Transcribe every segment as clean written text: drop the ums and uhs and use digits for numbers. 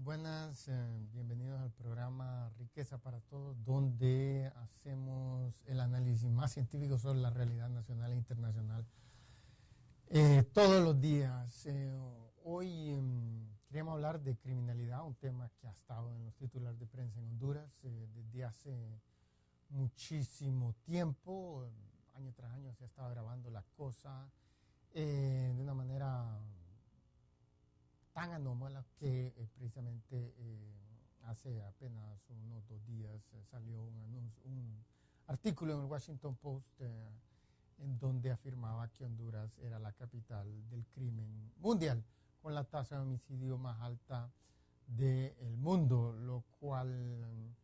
buenas, bienvenidos al programa Riqueza para Todos, donde hacemos el análisis más científico sobre la realidad nacional e internacional todos los días. Hoy queríamos hablar de criminalidad, un tema que ha estado en los titulares de prensa en Honduras desde hace muchísimo tiempo. Año tras año se ha estado grabando la cosa de una manera tan anómala que precisamente hace apenas unos 2 días salió un artículo en el Washington Post en donde afirmaba que Honduras era la capital del crimen mundial, con la tasa de homicidio más alta del mundo, lo cual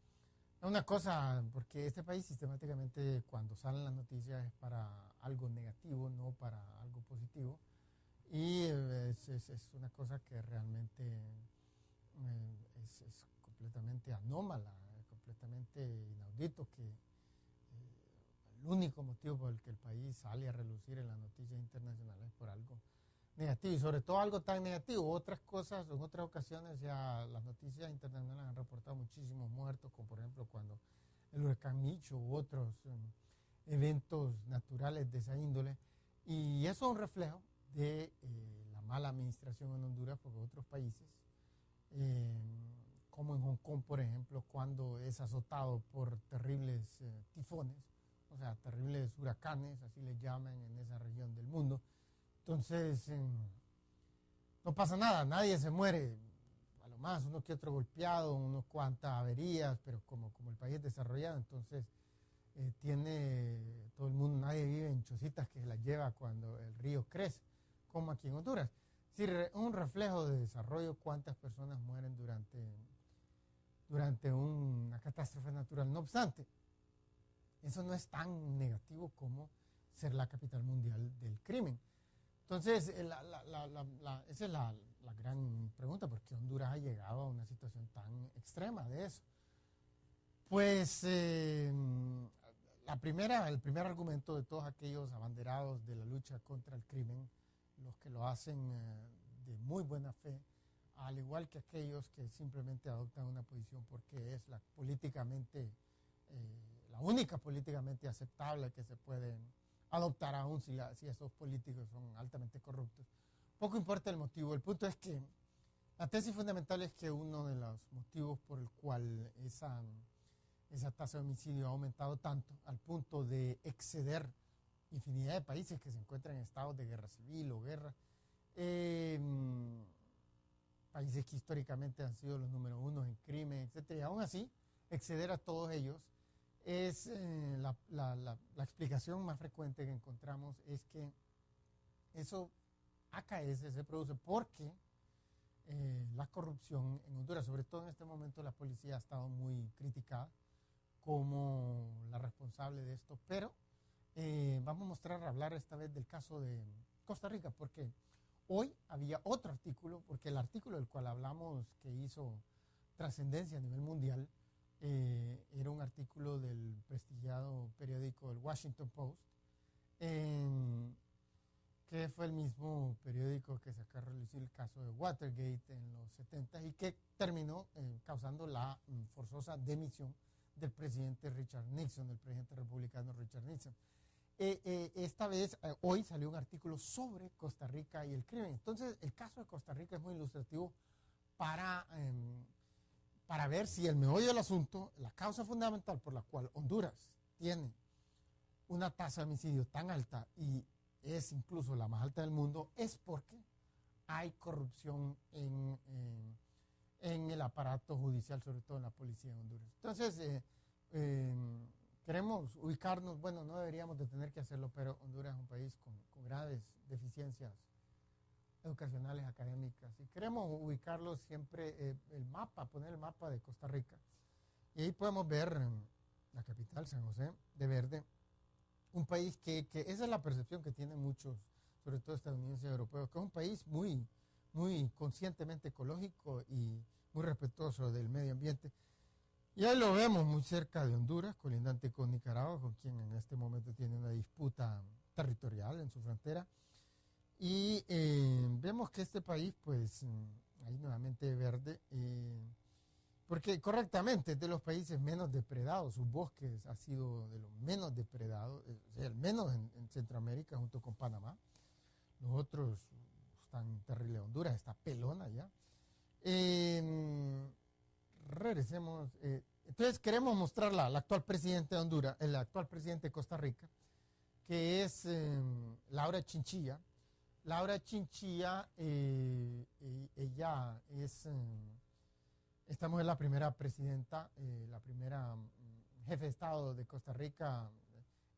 es una cosa, porque este país sistemáticamente cuando salen las noticias es para algo negativo, no para algo positivo. Y es una cosa que realmente es completamente anómala, completamente inaudito, que el único motivo por el que el país sale a relucir en las noticias internacionales es por algo negativo, y sobre todo algo tan negativo. Otras cosas, en otras ocasiones ya las noticias internacionales han reportado muchísimos muertos, como por ejemplo cuando el huracán Micho u otros eventos naturales de esa índole, y eso es un reflejo de la mala administración en Honduras, porque otros países, como en Hong Kong, por ejemplo, cuando es azotado por terribles tifones, o sea, terribles huracanes, así les llaman en esa región del mundo, entonces no pasa nada, nadie se muere, a lo más uno que otro golpeado, unos cuantas averías, pero como el país es desarrollado, entonces tiene todo el mundo, nadie vive en chocitas que se las lleva cuando el río crece, como aquí en Honduras. Es decir, un reflejo de desarrollo, cuántas personas mueren durante una catástrofe natural. No obstante, eso no es tan negativo como ser la capital mundial del crimen. Entonces, esa es la gran pregunta, ¿por qué Honduras ha llegado a una situación tan extrema de eso? Pues el primer argumento de todos aquellos abanderados de la lucha contra el crimen, los que lo hacen de muy buena fe, al igual que aquellos que simplemente adoptan una posición porque es la única políticamente aceptable que se puede adoptar, aún si esos políticos son altamente corruptos. Poco importa el motivo, el punto es que la tesis fundamental es que uno de los motivos por el cual esa tasa de homicidio ha aumentado tanto al punto de exceder infinidad de países que se encuentran en estados de guerra civil o guerra, países que históricamente han sido los número uno en crimen, etc. Y aún así, exceder a todos ellos es la explicación más frecuente que encontramos, es que eso AKS se produce porque la corrupción en Honduras, sobre todo en este momento, la policía ha estado muy criticada como la responsable de esto, pero vamos a hablar esta vez del caso de Costa Rica, porque hoy había otro artículo, porque el artículo del cual hablamos que hizo trascendencia a nivel mundial era un artículo del prestigiado periódico el Washington Post, que fue el mismo periódico que sacó a relucir el caso de Watergate en los 70 y que terminó causando la forzosa demisión del presidente Richard Nixon, del presidente republicano Richard Nixon. Esta vez, hoy salió un artículo sobre Costa Rica y el crimen. Entonces, el caso de Costa Rica es muy ilustrativo para ver si el meollo del asunto, la causa fundamental por la cual Honduras tiene una tasa de homicidio tan alta y es incluso la más alta del mundo, es porque hay corrupción en el aparato judicial, sobre todo en la policía de Honduras. Entonces, queremos ubicarnos, bueno, no deberíamos de tener que hacerlo, pero Honduras es un país con graves deficiencias educacionales, académicas, y queremos ubicarlo siempre, poner el mapa de Costa Rica. Y ahí podemos ver la capital, San José de Verde, un país que esa es la percepción que tienen muchos, sobre todo estadounidenses y europeos, que es un país muy, muy conscientemente ecológico y muy respetuoso del medio ambiente. Y ahí lo vemos muy cerca de Honduras, colindante con Nicaragua, con quien en este momento tiene una disputa territorial en su frontera. Y vemos que este país pues ahí nuevamente verde, porque correctamente es de los países menos depredados, sus bosques ha sido de los menos depredados, el menos en Centroamérica junto con Panamá. Los otros están terrible. Honduras está pelona ya. Regresemos. Entonces queremos mostrar la actual presidente de Honduras, el actual presidente de Costa Rica, que es Laura Chinchilla. Laura Chinchilla, ella es, esta mujer es la primera presidenta, la primera jefe de Estado de Costa Rica,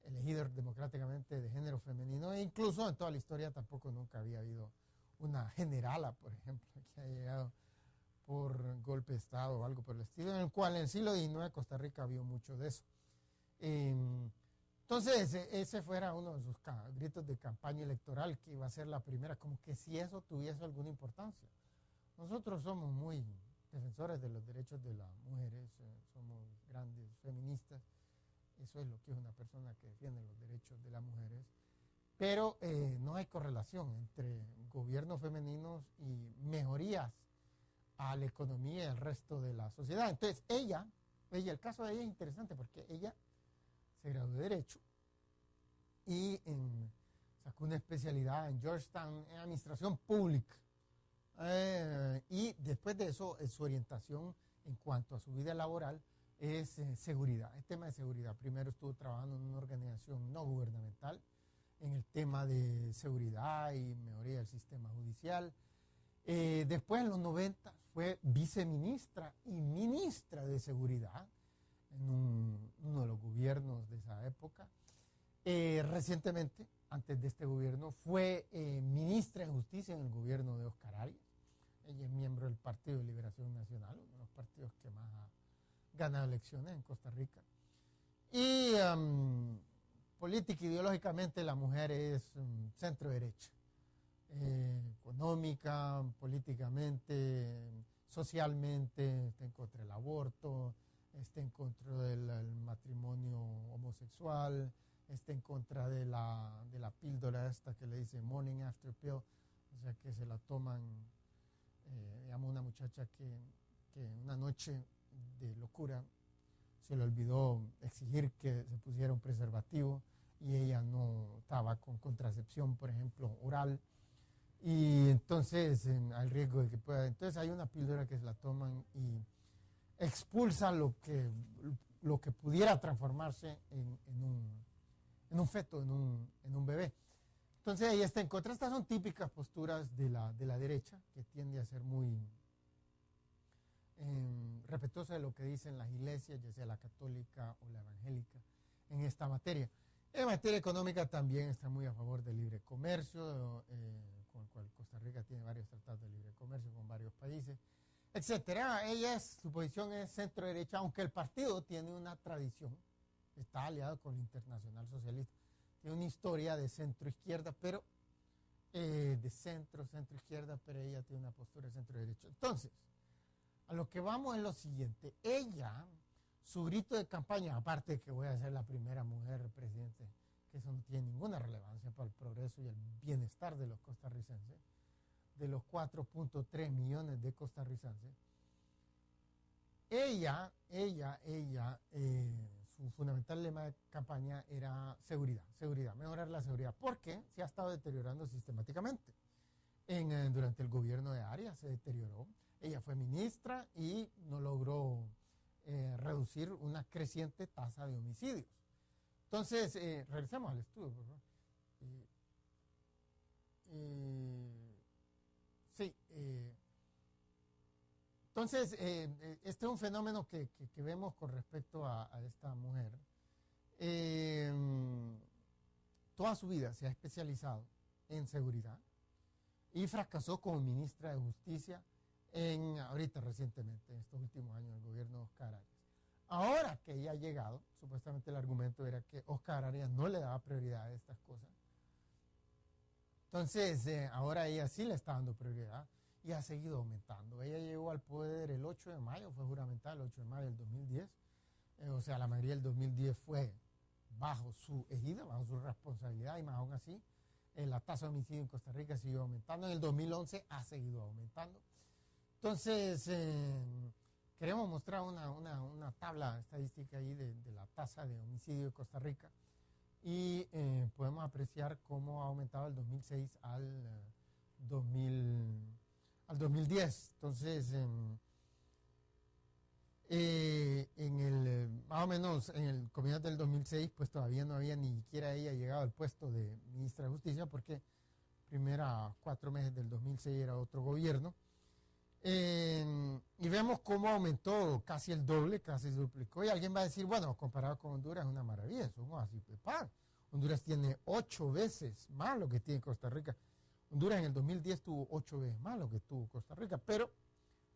elegida democráticamente de género femenino, e incluso en toda la historia tampoco nunca había habido una generala, por ejemplo, que haya llegado por golpe de Estado o algo por el estilo, en el cual en el siglo XIX Costa Rica vio mucho de eso. Entonces, ese fuera uno de sus gritos de campaña electoral, que iba a ser la primera, como que si eso tuviese alguna importancia. Nosotros somos muy defensores de los derechos de las mujeres, somos grandes feministas, eso es lo que es una persona que defiende los derechos de las mujeres, pero no hay correlación entre gobiernos femeninos y mejorías a la economía y al resto de la sociedad. Entonces, ella, el caso de ella es interesante porque ella se graduó de Derecho y sacó una especialidad en Georgetown en Administración Pública. Y después de eso, su orientación en cuanto a su vida laboral es seguridad, el tema de seguridad. Primero estuvo trabajando en una organización no gubernamental en el tema de seguridad y mejoría del sistema judicial. Después, en los 90, fue viceministra y ministra de Seguridad en uno de los gobiernos de esa época. Recientemente, antes de este gobierno, fue ministra de Justicia en el gobierno de Oscar Arias. Ella es miembro del Partido de Liberación Nacional, uno de los partidos que más ha ganado elecciones en Costa Rica. Y política ideológicamente la mujer es centro derecha. Económica, políticamente, socialmente, está en contra del aborto, está en contra del matrimonio homosexual, está en contra de la píldora esta que le dice morning after pill, o sea que se la toman, digamos, una muchacha que una noche de locura se le olvidó exigir que se pusiera un preservativo y ella no estaba con contracepción, por ejemplo, oral, y entonces al riesgo de que pueda, entonces hay una píldora que se la toman y expulsa lo que pudiera transformarse en un feto, en un bebé. Entonces ahí está en contra. Estas son típicas posturas de la derecha, que tiende a ser muy respetuosa de lo que dicen las iglesias, ya sea la católica o la evangélica, en esta materia. En materia económica también está muy a favor del libre comercio, con el cual Costa Rica tiene varios tratados de libre comercio con varios países, etcétera. Su posición es centro derecha, aunque el partido tiene una tradición, está aliado con el Internacional Socialista, tiene una historia de centro izquierda, pero de centro izquierda, pero ella tiene una postura de centro derecha. Entonces, a lo que vamos es lo siguiente: ella, su grito de campaña, aparte de que voy a ser la primera mujer presidente, que eso no tiene ninguna relevancia para el progreso y el bienestar de los costarricenses, de los 4.3 millones de costarricenses, su fundamental lema de campaña era seguridad, mejorar la seguridad, porque se ha estado deteriorando sistemáticamente. Durante el gobierno de Arias se deterioró. Ella fue ministra y no logró reducir una creciente tasa de homicidios. Entonces, regresemos al estudio, por favor. Sí. Entonces, este es un fenómeno que vemos con respecto a esta mujer. Toda su vida se ha especializado en seguridad y fracasó como ministra de Justicia ahorita recientemente, en estos últimos años del gobierno de Oscar Arias. Ahora que ella ha llegado, supuestamente el argumento era que Oscar Arias no le daba prioridad a estas cosas. Entonces, ahora ella sí le está dando prioridad y ha seguido aumentando. Ella llegó al poder el 8 de mayo, fue juramentada el 8 de mayo del 2010. O sea, la mayoría del 2010 fue bajo su ejida, bajo su responsabilidad, y más aún así, la tasa de homicidio en Costa Rica siguió aumentando. En el 2011 ha seguido aumentando. Entonces, queremos mostrar una tabla estadística ahí de la tasa de homicidio de Costa Rica y podemos apreciar cómo ha aumentado del 2006 al 2010. Entonces, más o menos en el comienzo del 2006, pues todavía no había ni siquiera ella llegado al puesto de ministra de Justicia, porque primera 4 meses del 2006 era otro gobierno. Y vemos cómo aumentó casi el doble, casi se duplicó. Y alguien va a decir, bueno, comparado con Honduras es una maravilla, somos así de pan. Honduras tiene 8 veces más lo que tiene Costa Rica. Honduras en el 2010 tuvo 8 veces más lo que tuvo Costa Rica, pero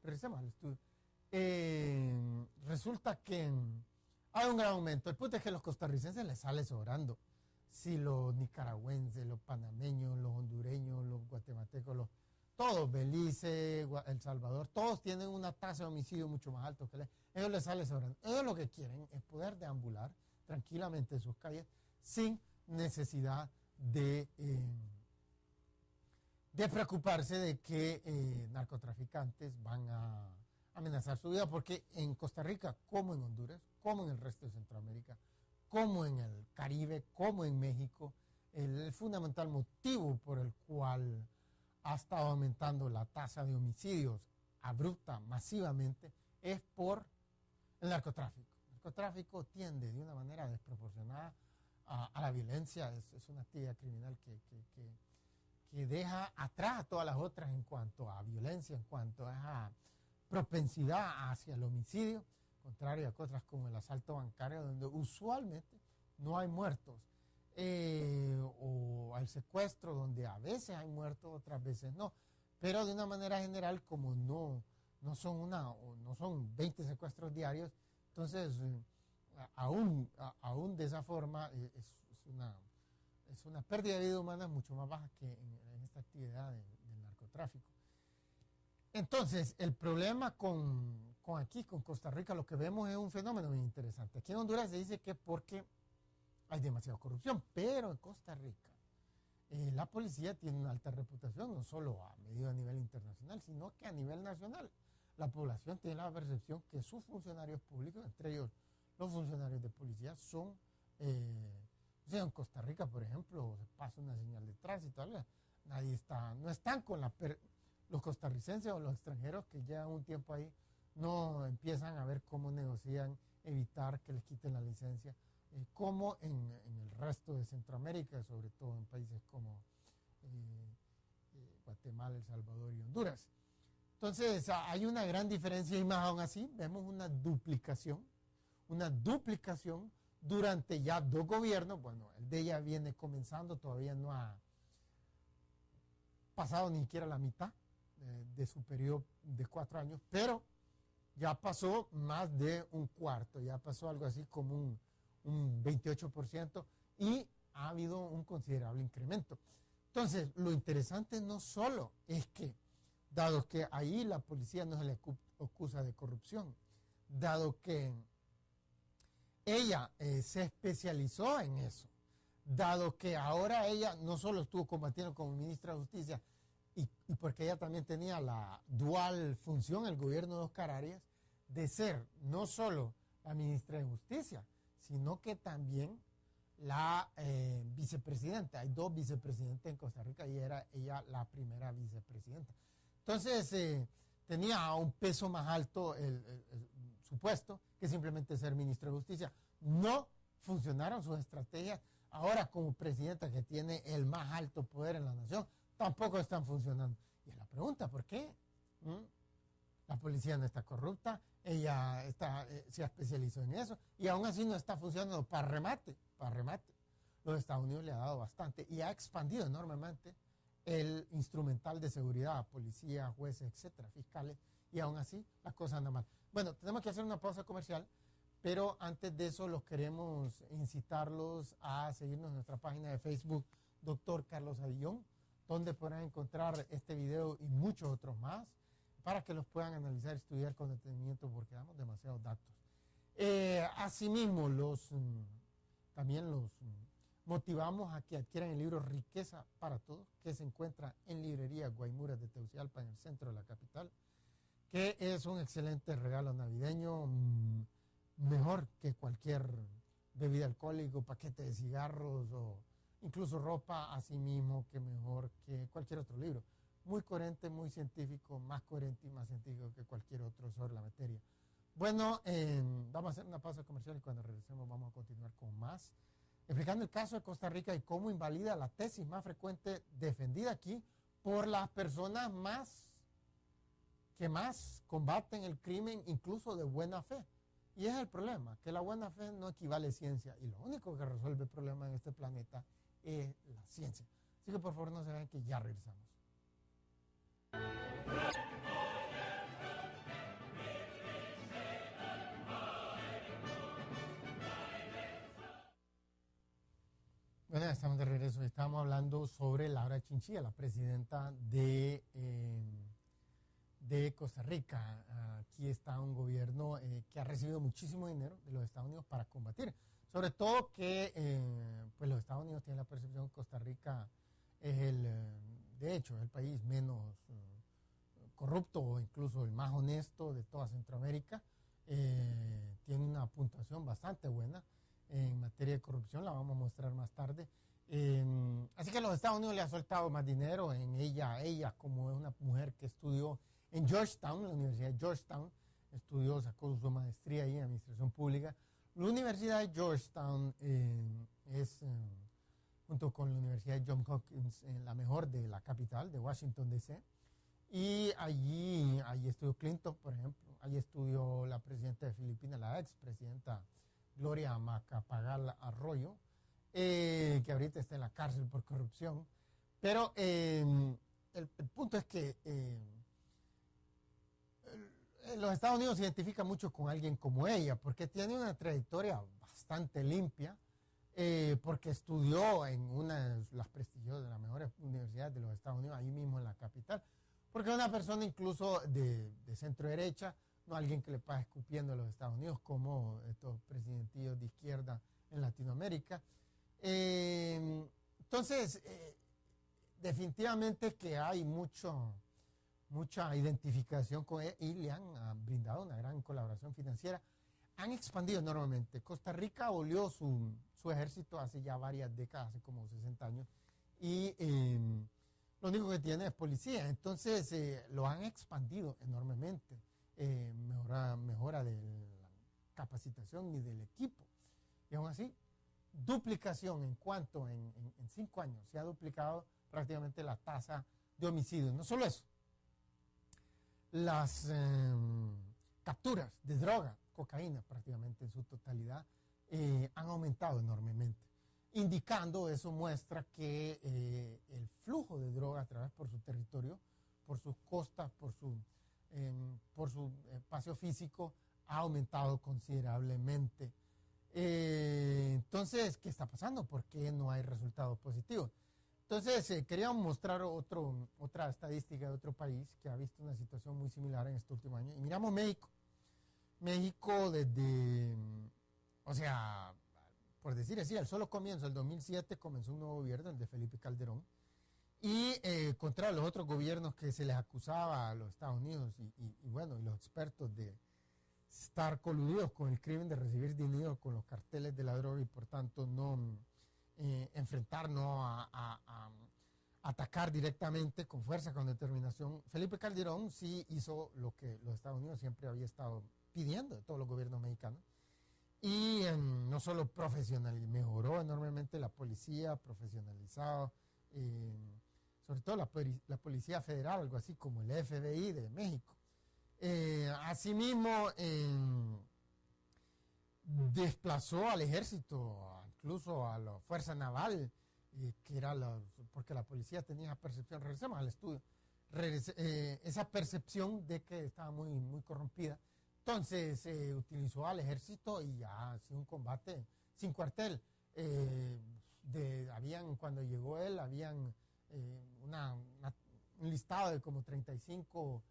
regresemos al estudio. Resulta que hay un gran aumento. El punto es que a los costarricenses les sale sobrando. Si los nicaragüenses, los panameños, los hondureños, los guatemaltecos, todos, Belice, El Salvador, todos tienen una tasa de homicidio mucho más alta que ellos les sale sobrando. Ellos lo que quieren es poder deambular tranquilamente en sus calles sin necesidad de preocuparse de que narcotraficantes van a amenazar su vida, porque en Costa Rica, como en Honduras, como en el resto de Centroamérica, como en el Caribe, como en México, el fundamental motivo por el cual ha estado aumentando la tasa de homicidios abrupta, masivamente, es por el narcotráfico. El narcotráfico tiende de una manera desproporcionada a la violencia, es una actividad criminal que deja atrás a todas las otras en cuanto a violencia, en cuanto a propensidad hacia el homicidio, contrario a cosas como el asalto bancario, donde usualmente no hay muertos, o al secuestro, donde a veces hay muertos, otras veces no, pero de una manera general, como no son 20 secuestros diarios, entonces aún de esa forma es una pérdida de vida humana mucho más baja que en esta actividad del narcotráfico. Entonces, el problema con Costa Rica, lo que vemos es un fenómeno muy interesante. Aquí en Honduras se dice que es porque hay demasiada corrupción, pero en Costa Rica la policía tiene una alta reputación, no solo a nivel internacional, sino que a nivel nacional. La población tiene la percepción que sus funcionarios públicos, entre ellos los funcionarios de policía, son, en Costa Rica, por ejemplo, se pasa una señal de tránsito, no están con los costarricenses o los extranjeros que llevan un tiempo ahí, no empiezan a ver cómo negocian evitar que les quiten la licencia, como en el resto de Centroamérica, sobre todo en países como Guatemala, El Salvador y Honduras. Entonces hay una gran diferencia, y más aún así vemos una duplicación durante ya 2 gobiernos. Bueno, el de ella viene comenzando, todavía no ha pasado ni siquiera la mitad de su periodo de 4 años, pero ya pasó más de un cuarto, ya pasó algo así como un 28%, y ha habido un considerable incremento. Entonces, lo interesante no solo es que, dado que ahí la policía no se le acusa de corrupción, dado que ella se especializó en eso, dado que ahora ella no solo estuvo combatiendo como ministra de Justicia, y porque ella también tenía la dual función, el gobierno de Oscar Arias, de ser no solo la ministra de Justicia, sino que también la vicepresidenta. Hay 2 vicepresidentes en Costa Rica y era ella la primera vicepresidenta. Entonces tenía un peso más alto su puesto que simplemente ser ministro de Justicia. No funcionaron sus estrategias. Ahora, como presidenta, que tiene el más alto poder en la nación, tampoco están funcionando. Y es la pregunta, ¿por qué? La policía no está corrupta, ella se especializó en eso, y aún así no está funcionando. Para remate, los Estados Unidos le ha dado bastante y ha expandido enormemente el instrumental de seguridad, policía, jueces, etcétera, fiscales, y aún así las cosas andan mal. Bueno, tenemos que hacer una pausa comercial, pero antes de eso los queremos incitarlos a seguirnos en nuestra página de Facebook, Dr. Carlos Avillón, donde podrán encontrar este video y muchos otros más, para que los puedan analizar y estudiar con detenimiento, porque damos demasiados datos. Asimismo, también los motivamos a que adquieran el libro Riqueza para Todos, que se encuentra en librería Guaymuras de Tegucigalpa, en el centro de la capital. que es un excelente regalo navideño, mejor que cualquier bebida alcohólica, paquete de cigarros o incluso ropa, así mismo que mejor que cualquier otro libro. Muy coherente, muy científico, más coherente y más científico que cualquier otro sobre la materia. Bueno, vamos a hacer una pausa comercial y cuando regresemos vamos a continuar con más, explicando el caso de Costa Rica y cómo invalida la tesis más frecuente defendida aquí por las personas que más combaten el crimen, incluso de buena fe. Y es el problema, que la buena fe no equivale a ciencia y lo único que resuelve el problema en este planeta es la ciencia. Así que por favor no se vean que ya regresamos. Bueno, ya estamos de regreso. Estábamos hablando sobre Laura Chinchilla, la presidenta de Costa Rica. Aquí está un gobierno que ha recibido muchísimo dinero de los Estados Unidos para combatir. Sobre todo que pues los Estados Unidos tienen la percepción que Costa Rica es de hecho, es el país menos corrupto o incluso el más honesto de toda Centroamérica. Tiene una puntuación bastante buena en materia de corrupción, la vamos a mostrar más tarde. Así que los Estados Unidos le ha soltado más dinero en ella como es una mujer que estudió en Georgetown, la Universidad de Georgetown, sacó su maestría ahí en Administración Pública. La Universidad de Georgetown es, junto con la Universidad de Johns Hopkins, la mejor de la capital, de Washington, D.C., y allí estudió Clinton, por ejemplo, allí estudió la presidenta de Filipinas, la expresidenta Gloria Macapagal Arroyo, que ahorita está en la cárcel por corrupción. Pero el punto es que los Estados Unidos se identifican mucho con alguien como ella, porque tiene una trayectoria bastante limpia, porque estudió en una de las prestigiosas, de las mejores universidades de los Estados Unidos, ahí mismo en la capital, porque es una persona incluso de centro derecha, no alguien que le pasa escupiendo a los Estados Unidos como estos presidentillos de izquierda en Latinoamérica. Entonces, definitivamente que hay mucha identificación con él y le han brindado una gran colaboración financiera. Han expandido enormemente. Costa Rica abolió su ejército hace ya varias décadas, hace como 60 años, y lo único que tiene es policía. Entonces, lo han expandido enormemente. Mejora de la capacitación y del equipo. Y aún así, duplicación en cuanto en 5 años se ha duplicado prácticamente la tasa de homicidios. No solo eso, las capturas de droga, cocaína prácticamente en su totalidad, han aumentado enormemente. Indicando, eso muestra que el flujo de droga a través por su territorio, por sus costas, por su espacio físico, ha aumentado considerablemente. Entonces, ¿qué está pasando? ¿Por qué no hay resultados positivos? Entonces, queríamos mostrar otra estadística de otro país que ha visto una situación muy similar en este último año. Y miramos México. México por decir así, al solo comienzo, el 2007, comenzó un nuevo gobierno, el de Felipe Calderón. Y contra los otros gobiernos que se les acusaba a los Estados Unidos y los expertos de estar coludidos con el crimen, de recibir dinero con los carteles de la droga y por tanto no enfrentarnos a atacar directamente con fuerza, con determinación. Felipe Calderón sí hizo lo que los Estados Unidos siempre había estado pidiendo de todos los gobiernos mexicanos y no solo mejoró enormemente la policía, profesionalizado, sobre todo la Policía Federal, algo así como el FBI de México. Asimismo, desplazó al ejército, incluso a la Fuerza Naval, que era porque la policía tenía esa percepción, regresemos al estudio, esa percepción de que estaba muy, muy corrompida. Entonces se utilizó al ejército y ya ha sido un combate sin cuartel. Cuando llegó él, habían un listado de como 35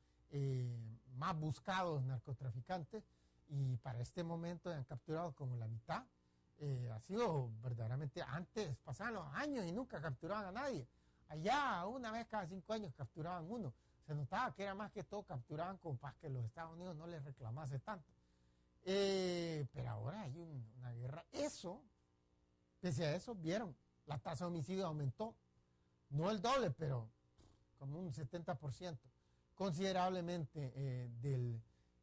más buscados narcotraficantes y para este momento han capturado como la mitad. Ha sido verdaderamente, antes pasaban los años y nunca capturaban a nadie. Allá una vez cada 5 años capturaban uno. O se notaba que era más que todo capturaban como para que los Estados Unidos no les reclamase tanto. Pero ahora hay una guerra. Eso, pese a eso, vieron, la tasa de homicidio aumentó, no el doble, pero como un 70%, considerablemente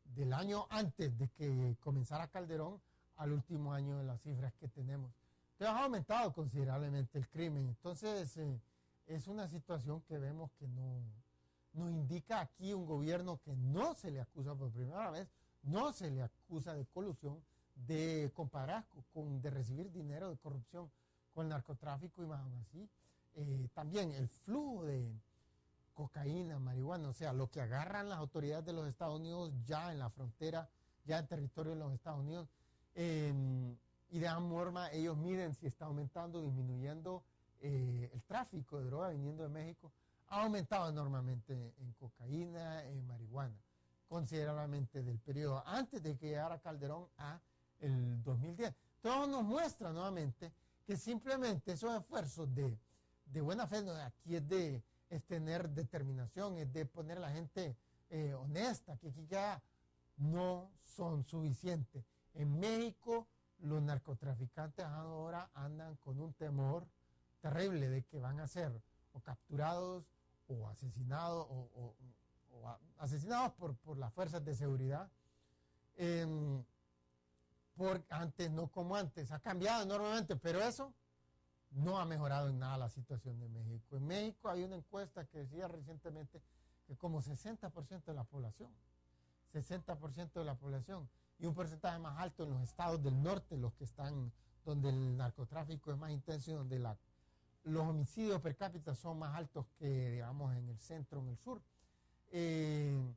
del año antes de que comenzara Calderón al último año de las cifras que tenemos. Entonces ha aumentado considerablemente el crimen. Entonces es una situación que vemos que nos indica aquí un gobierno que no se le acusa por primera vez, no se le acusa de colusión, de comparar de recibir dinero de corrupción con el narcotráfico y más aún así. También el flujo de cocaína, marihuana, o sea, lo que agarran las autoridades de los Estados Unidos ya en la frontera, ya en territorio de los Estados Unidos, y de alguna forma ellos miden si está aumentando o disminuyendo el tráfico de droga viniendo de México. Ha aumentado enormemente en cocaína, en marihuana, considerablemente del periodo antes de que llegara Calderón a el 2010. Todo nos muestra nuevamente que simplemente esos esfuerzos de buena fe, aquí es tener determinación, es de poner a la gente honesta, que aquí ya no son suficientes. En México los narcotraficantes ahora andan con un temor terrible de que van a ser o capturados o asesinados o asesinados por las fuerzas de seguridad. Antes, no como antes, ha cambiado enormemente, pero eso no ha mejorado en nada la situación de México. En México hay una encuesta que decía recientemente que como 60% de la población, 60% de la población, y un porcentaje más alto en los estados del norte, los que están donde el narcotráfico es más intenso y donde los homicidios per cápita son más altos que, digamos, en el centro, en el sur. De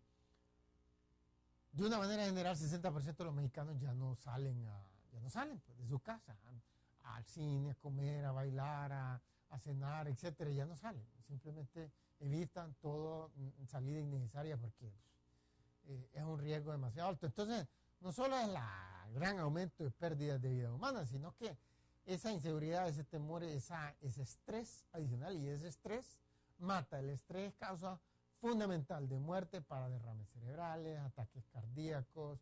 una manera general, 60% de los mexicanos ya no salen pues, de su casa, al cine, a comer, a bailar, a cenar, etcétera, ya no salen. Simplemente evitan todo salida innecesaria porque es un riesgo demasiado alto. Entonces, no solo es el gran aumento de pérdidas de vida humana, sino que esa inseguridad, ese temor, ese estrés adicional, y ese estrés mata. El estrés es causa fundamental de muerte para derrames cerebrales, ataques cardíacos,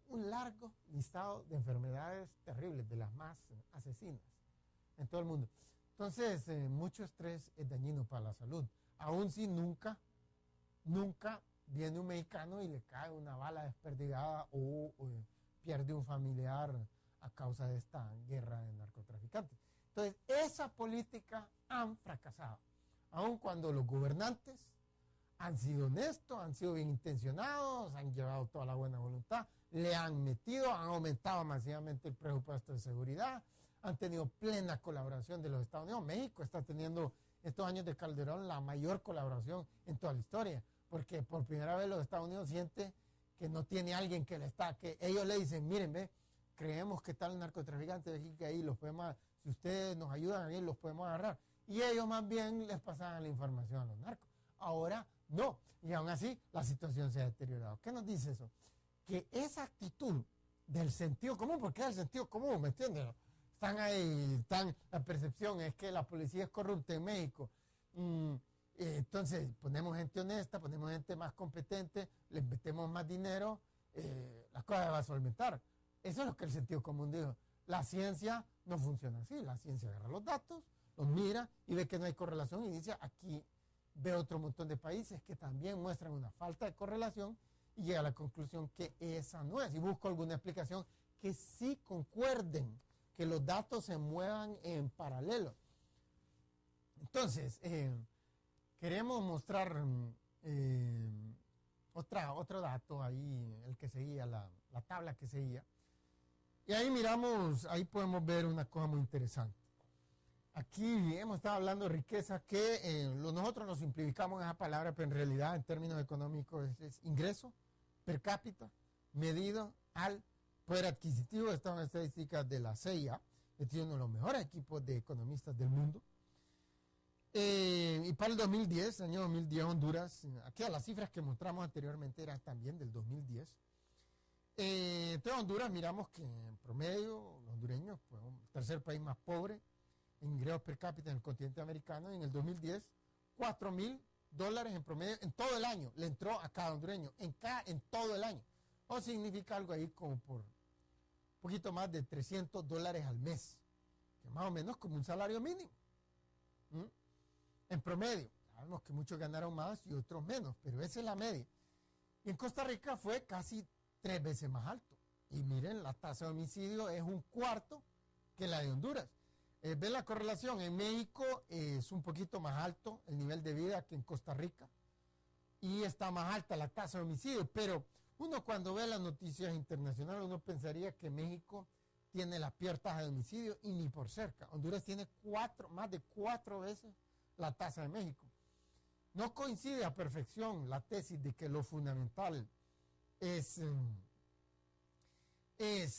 un largo listado de enfermedades terribles, de las más asesinas en todo el mundo. Entonces, mucho estrés es dañino para la salud. Aun si nunca viene un mexicano y le cae una bala desperdigada o pierde un familiar a causa de esta guerra de narcotraficantes. Entonces, esa política han fracasado. Aun cuando los gobernantes han sido honestos, han sido bien intencionados, han llevado toda la buena voluntad, le han metido, han aumentado masivamente el presupuesto de seguridad, han tenido plena colaboración de los Estados Unidos. México está teniendo estos años de Calderón la mayor colaboración en toda la historia, porque por primera vez los Estados Unidos siente que no tiene alguien que ellos le dicen, miren, ve, creemos que tal narcotraficante de aquí que ahí los podemos, si ustedes nos ayudan ahí los podemos agarrar. Y ellos más bien les pasaban la información a los narcos. Ahora no, y aún así la situación se ha deteriorado. ¿Qué nos dice eso? Que esa actitud del sentido común, porque es el sentido común, ¿me entiendes? Están ahí, la percepción es que la policía es corrupta en México. Entonces ponemos gente honesta, ponemos gente más competente, les metemos más dinero, las cosas van a solventar. Eso es lo que el sentido común dijo. La ciencia no funciona así, la ciencia agarra los datos, los mira y ve que no hay correlación y dice, aquí ve otro montón de países que también muestran una falta de correlación y llega a la conclusión que esa no es. Y busco alguna explicación que sí concuerden, que los datos se muevan en paralelo. Entonces, queremos mostrar otro dato ahí, el que seguía, la tabla que seguía. Y ahí miramos, ahí podemos ver una cosa muy interesante. Aquí hemos estado hablando de riqueza, que nosotros nos simplificamos esa palabra, pero en realidad en términos económicos es ingreso per cápita medido al poder adquisitivo. Estas son estadísticas de la CIA, que tiene uno de los mejores equipos de economistas del mundo. Y para el 2010, año 2010, Honduras, aquí las cifras que mostramos anteriormente eran también del 2010. Entonces Honduras, miramos que en promedio los hondureños, pues, el tercer país más pobre en ingresos per cápita en el continente americano, y en el 2010, 4.000 dólares en promedio en todo el año. Le entró a cada hondureño, en todo el año. O significa algo ahí como por un poquito más de $300 al mes, que más o menos como un salario mínimo. En promedio. Sabemos que muchos ganaron más y otros menos, pero esa es la media. Y en Costa Rica fue casi 3 veces más alto. Y miren, la tasa de homicidio es un cuarto que la de Honduras. ¿Ven la correlación? En México es un poquito más alto el nivel de vida que en Costa Rica. Y está más alta la tasa de homicidio. Pero uno cuando ve las noticias internacionales, uno pensaría que México tiene la peor tasa de homicidio y ni por cerca. Honduras tiene más de 4 veces la tasa de México. No coincide a perfección la tesis de que lo fundamental es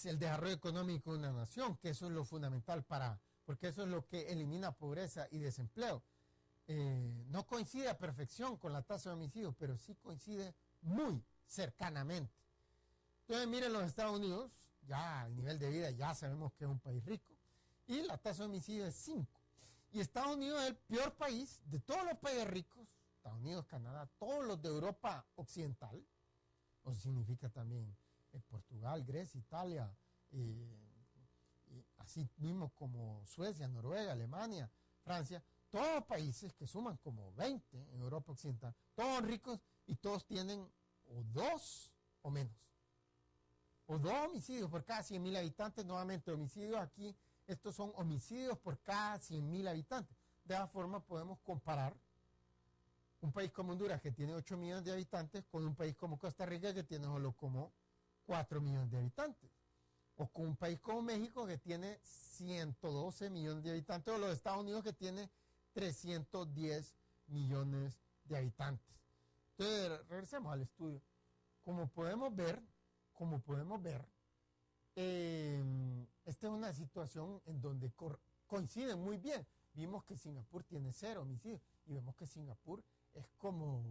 el desarrollo económico de una nación, que eso es lo fundamental porque eso es lo que elimina pobreza y desempleo. No coincide a perfección con la tasa de homicidio, pero sí coincide muy cercanamente. Entonces miren los Estados Unidos, ya el nivel de vida ya sabemos que es un país rico, y la tasa de homicidio es 5. Y Estados Unidos es el peor país de todos los países ricos, Estados Unidos, Canadá, todos los de Europa Occidental, o significa también Portugal, Grecia, Italia, así mismo como Suecia, Noruega, Alemania, Francia, todos países que suman como 20 en Europa Occidental, todos ricos y todos tienen o 2 o menos. O 2 homicidios por cada 100.000 habitantes, nuevamente homicidios aquí, estos son homicidios por cada 100.000 habitantes. De esa forma podemos comparar un país como Honduras, que tiene 8 millones de habitantes, con un país como Costa Rica, que tiene solo como 4 millones de habitantes. O con un país como México, que tiene 112 millones de habitantes, o los Estados Unidos, que tiene 310 millones de habitantes. Entonces, regresemos al estudio. Como podemos ver, esta es una situación en donde coinciden muy bien. Vimos que Singapur tiene 0 homicidios y vemos que Singapur es como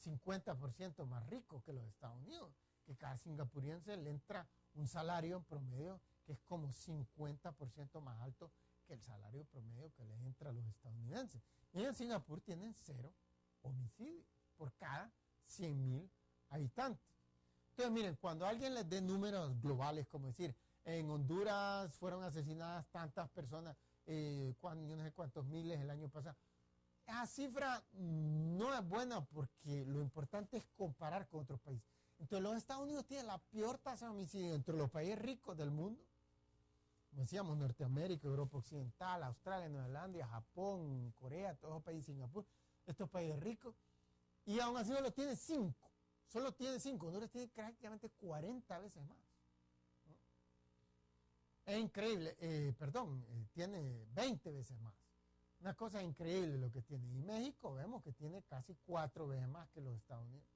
50% más rico que los Estados Unidos, que cada singapuriense le entra un salario en promedio que es como 50% más alto que el salario promedio que les entra a los estadounidenses. Y en Singapur tienen 0 homicidios por cada 100.000 habitantes. Entonces, miren, cuando alguien les dé números globales, como decir, en Honduras fueron asesinadas tantas personas, yo no sé cuántos miles el año pasado, esa cifra no es buena porque lo importante es comparar con otros países. Entonces, los Estados Unidos tienen la peor tasa de homicidio entre los países ricos del mundo. Como decíamos, Norteamérica, Europa Occidental, Australia, Nueva Zelanda, Japón, Corea, todos los países, Singapur, estos países ricos. Y aún así solo tiene 5. Solo tiene 5. Honduras tiene prácticamente 40 veces más. ¿No? Es increíble. Tiene 20 veces más. Una cosa increíble lo que tiene. Y México vemos que tiene casi 4 veces más que los Estados Unidos.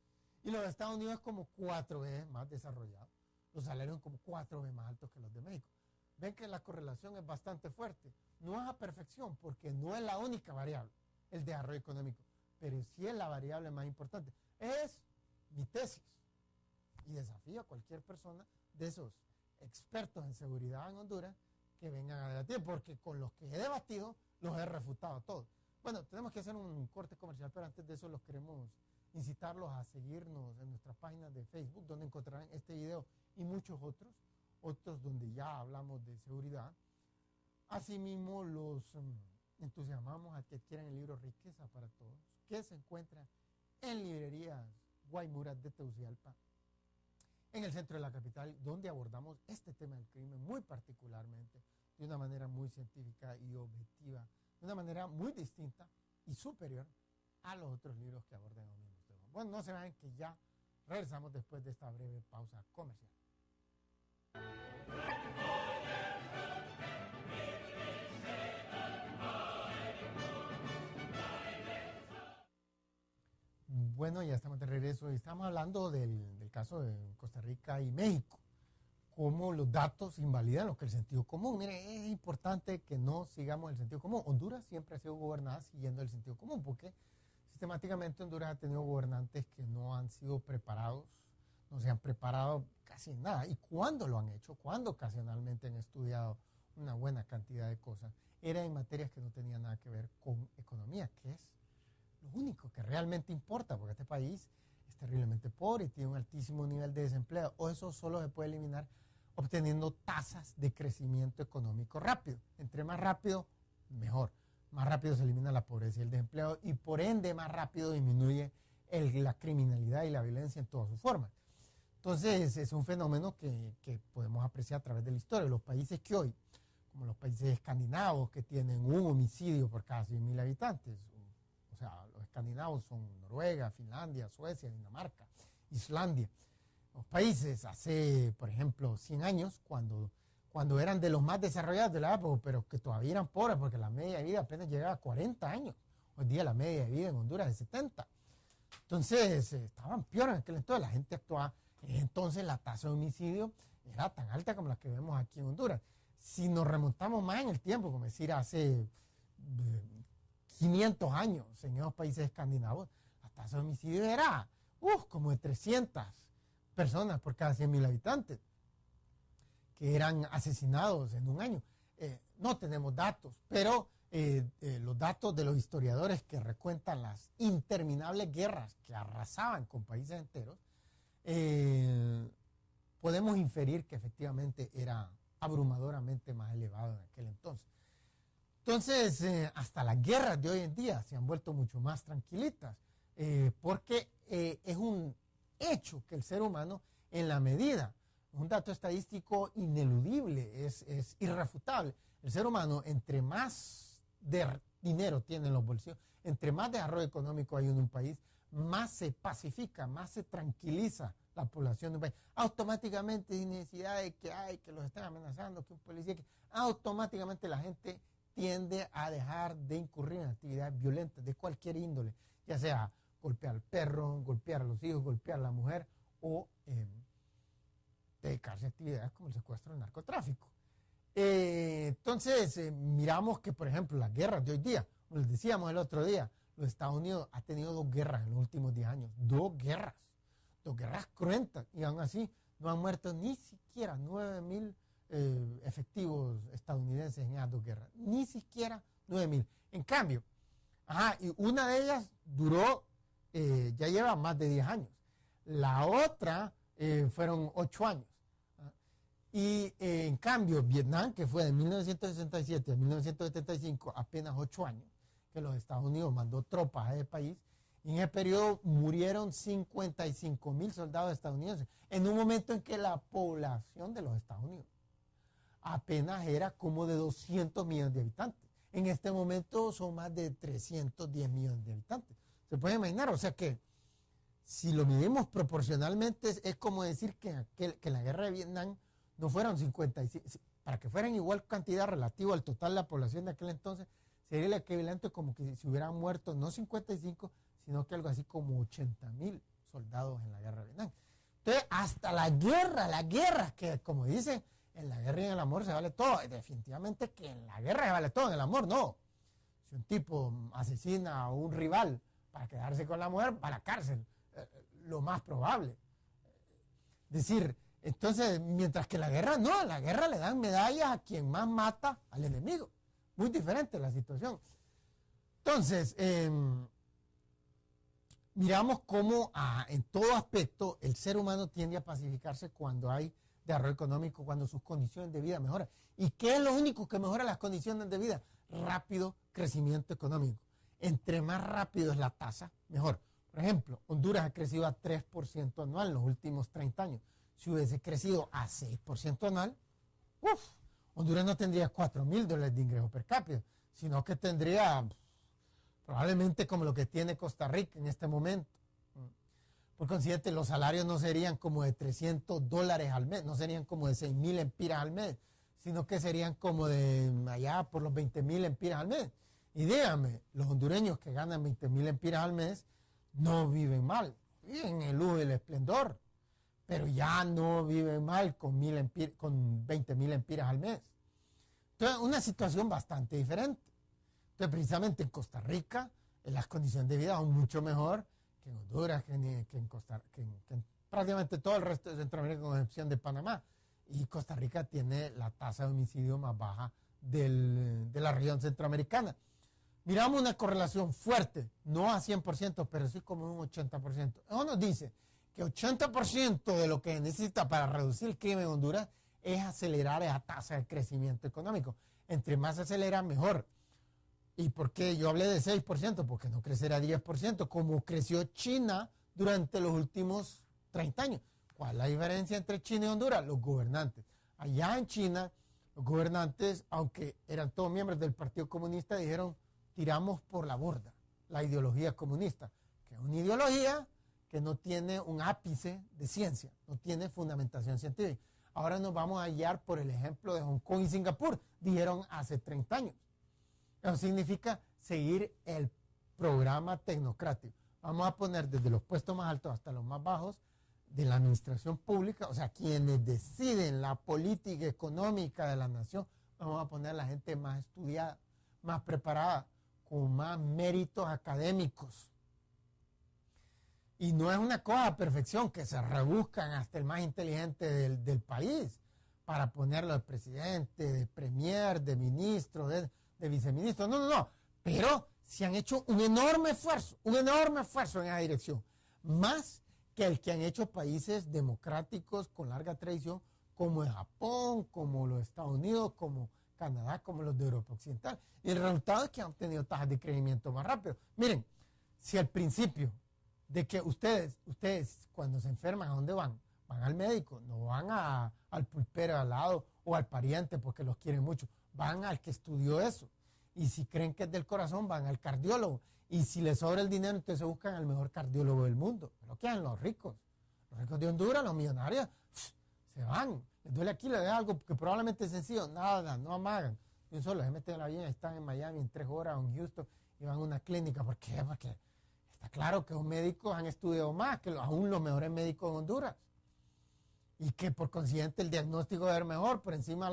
Y los Estados Unidos es como 4 veces más desarrollado. Los salarios son como 4 veces más altos que los de México. Ven que la correlación es bastante fuerte. No es a perfección porque no es la única variable, el desarrollo económico. Pero sí es la variable más importante. Es mi tesis. Y desafío a cualquier persona de esos expertos en seguridad en Honduras que vengan a debatir, porque con los que he debatido los he refutado todos. Bueno, tenemos que hacer un corte comercial, pero antes de eso los queremos incitarlos a seguirnos en nuestra página de Facebook, donde encontrarán este video y muchos otros donde ya hablamos de seguridad. Asimismo, los entusiasmamos a que adquieran el libro Riqueza para Todos, que se encuentra en librerías Guaymuras de Tegucigalpa, en el centro de la capital, donde abordamos este tema del crimen muy particularmente, de una manera muy científica y objetiva, de una manera muy distinta y superior a los otros libros que abordan los mismos temas. Bueno, no se vayan, que ya regresamos después de esta breve pausa comercial. Bueno, ya estamos de regreso y estamos hablando del caso de Costa Rica y México, cómo los datos invalidan lo que es el sentido común. Mire, es importante que no sigamos el sentido común. Honduras siempre ha sido gobernada siguiendo el sentido común, porque sistemáticamente Honduras ha tenido gobernantes que no han sido preparados, no se han preparado casi nada. Y cuando lo han hecho, cuando ocasionalmente han estudiado una buena cantidad de cosas, era en materias que no tenían nada que ver con economía, que es lo lo único que realmente importa, porque este país es terriblemente pobre y tiene un altísimo nivel de desempleo, o eso solo se puede eliminar obteniendo tasas de crecimiento económico rápido. Entre más rápido, mejor. Más rápido se elimina la pobreza y el desempleo y por ende más rápido disminuye la criminalidad y la violencia en todas sus formas. Entonces es un fenómeno que podemos apreciar a través de la historia. Los países que hoy, como los países escandinavos que tienen un homicidio por cada 100.000 habitantes, o sea, los escandinavos son Noruega, Finlandia, Suecia, Dinamarca, Islandia. Los países hace, por ejemplo, 100 años, cuando eran de los más desarrollados de la época, pero que todavía eran pobres porque la media de vida apenas llegaba a 40 años. Hoy día la media de vida en Honduras es de 70. Entonces, estaban peor en aquel entonces, la gente actuaba. Entonces, la tasa de homicidio era tan alta como la que vemos aquí en Honduras. Si nos remontamos más en el tiempo, como decir, hace 500 años en esos países escandinavos, la tasa de homicidio era como de 300 personas por cada 100.000 habitantes que eran asesinados en un año. No tenemos datos, pero los datos de los historiadores que recuentan las interminables guerras que arrasaban con países enteros, podemos inferir que efectivamente era abrumadoramente más elevado en aquel entonces. Entonces, hasta las guerras de hoy en día se han vuelto mucho más tranquilitas, porque es un hecho que el ser humano, en la medida, un dato estadístico ineludible, es irrefutable, el ser humano, entre más dinero tiene en los bolsillos, entre más desarrollo económico hay en un país, más se pacifica, más se tranquiliza la población de un país. Automáticamente, sin necesidad de que los estén amenazando, que un policía, automáticamente la gente tiende a dejar de incurrir en actividades violentas de cualquier índole, ya sea golpear al perro, golpear a los hijos, golpear a la mujer o dedicarse a actividades como el secuestro y el narcotráfico. Entonces, miramos que, por ejemplo, las guerras de hoy día, como les decíamos el otro día, los Estados Unidos ha tenido 2 guerras en los últimos 10 años, 2 guerras cruentas, y aún así no han muerto ni siquiera 9.000 efectivos estadounidenses en esas 2 guerras, ni siquiera 9.000. En cambio, y una de ellas duró, ya lleva más de 10 años, la otra fueron 8 años. Y en cambio, Vietnam, que fue de 1967 a 1975, apenas 8 años, que los Estados Unidos mandó tropas a ese país, y en ese periodo murieron 55.000 soldados estadounidenses, en un momento en que la población de los Estados Unidos apenas era como de 200 millones de habitantes. En este momento son más de 310 millones de habitantes. ¿Se puede imaginar? O sea que si lo medimos proporcionalmente, es como decir que la guerra de Vietnam no fueron 55, para que fueran igual cantidad relativa al total de la población de aquel entonces, sería el equivalente como que si hubieran muerto no 55, sino que algo así como 80.000 soldados en la guerra de Vietnam. Entonces, hasta la guerra, que como dicen, en la guerra y en el amor se vale todo. Definitivamente que en la guerra se vale todo, en el amor no. Si un tipo asesina a un rival para quedarse con la mujer, va a la cárcel, lo más probable. Es decir, entonces, mientras que la guerra no, la guerra le dan medallas a quien más mata al enemigo. Muy diferente la situación. Entonces, miramos cómo en todo aspecto el ser humano tiende a pacificarse cuando hay desarrollo económico, cuando sus condiciones de vida mejoran. ¿Y qué es lo único que mejora las condiciones de vida? Rápido crecimiento económico. Entre más rápido es la tasa, mejor. Por ejemplo, Honduras ha crecido a 3% anual en los últimos 30 años. Si hubiese crecido a 6% anual, Honduras no tendría $4.000 de ingreso per cápita, sino que tendría probablemente como lo que tiene Costa Rica en este momento. Por consiguiente, los salarios no serían como de $300 al mes, no serían como de 6.000 empiras al mes, sino que serían como de allá por los 20.000 empiras al mes. Y díganme, los hondureños que ganan 20.000 empiras al mes no viven mal, viven en el lujo y el esplendor, pero ya no viven mal con 20.000 empiras al mes. Entonces, una situación bastante diferente. Entonces, precisamente en Costa Rica, las condiciones de vida son mucho mejor que en Honduras, que en prácticamente todo el resto de Centroamérica, con excepción de Panamá. Y Costa Rica tiene la tasa de homicidio más baja de la región centroamericana. miramos una correlación fuerte, no a 100%, pero sí como un 80%. Eso nos dice que 80% de lo que necesita para reducir el crimen en Honduras es acelerar esa tasa de crecimiento económico. Entre más se acelera, mejor. ¿Y por qué yo hablé de 6%? Porque no crecerá 10%, como creció China durante los últimos 30 años. ¿Cuál es la diferencia entre China y Honduras? Los gobernantes. Allá en China, los gobernantes, aunque eran todos miembros del Partido Comunista, dijeron, tiramos por la borda la ideología comunista, que es una ideología que no tiene un ápice de ciencia, no tiene fundamentación científica. Ahora nos vamos a guiar por el ejemplo de Hong Kong y Singapur, dijeron hace 30 años. Eso significa seguir el programa tecnocrático. Vamos a poner desde los puestos más altos hasta los más bajos de la administración pública, o sea, quienes deciden la política económica de la nación, vamos a poner a la gente más estudiada, más preparada, con más méritos académicos. Y no es una cosa de perfección que se rebuscan hasta el más inteligente del país para ponerlo de presidente, de premier, de ministro, de viceministro. No. Pero se han hecho un enorme esfuerzo en esa dirección. Más que el que han hecho países democráticos con larga tradición, como el Japón, como los Estados Unidos, como Canadá, como los de Europa Occidental. Y el resultado es que han tenido tasas de crecimiento más rápido. Miren, si al principio de que ustedes cuando se enferman, ¿a dónde van? Van al médico, no van al pulpero al lado o al pariente porque los quieren mucho. Van al que estudió eso. Y si creen que es del corazón, van al cardiólogo. Y si les sobra el dinero, entonces buscan al mejor cardiólogo del mundo. Pero ¿qué hacen los ricos? Los ricos de Honduras, los millonarios, se van. Les duele aquí, les da algo que probablemente es sencillo. Nada, no amagan. Y un solo se meten en el avión, están en Miami en 3 horas o en Houston y van a una clínica. ¿Por qué? Porque está claro que los médicos han estudiado más que aún los mejores médicos de Honduras. Y que por consiguiente el diagnóstico debe ser mejor, por encima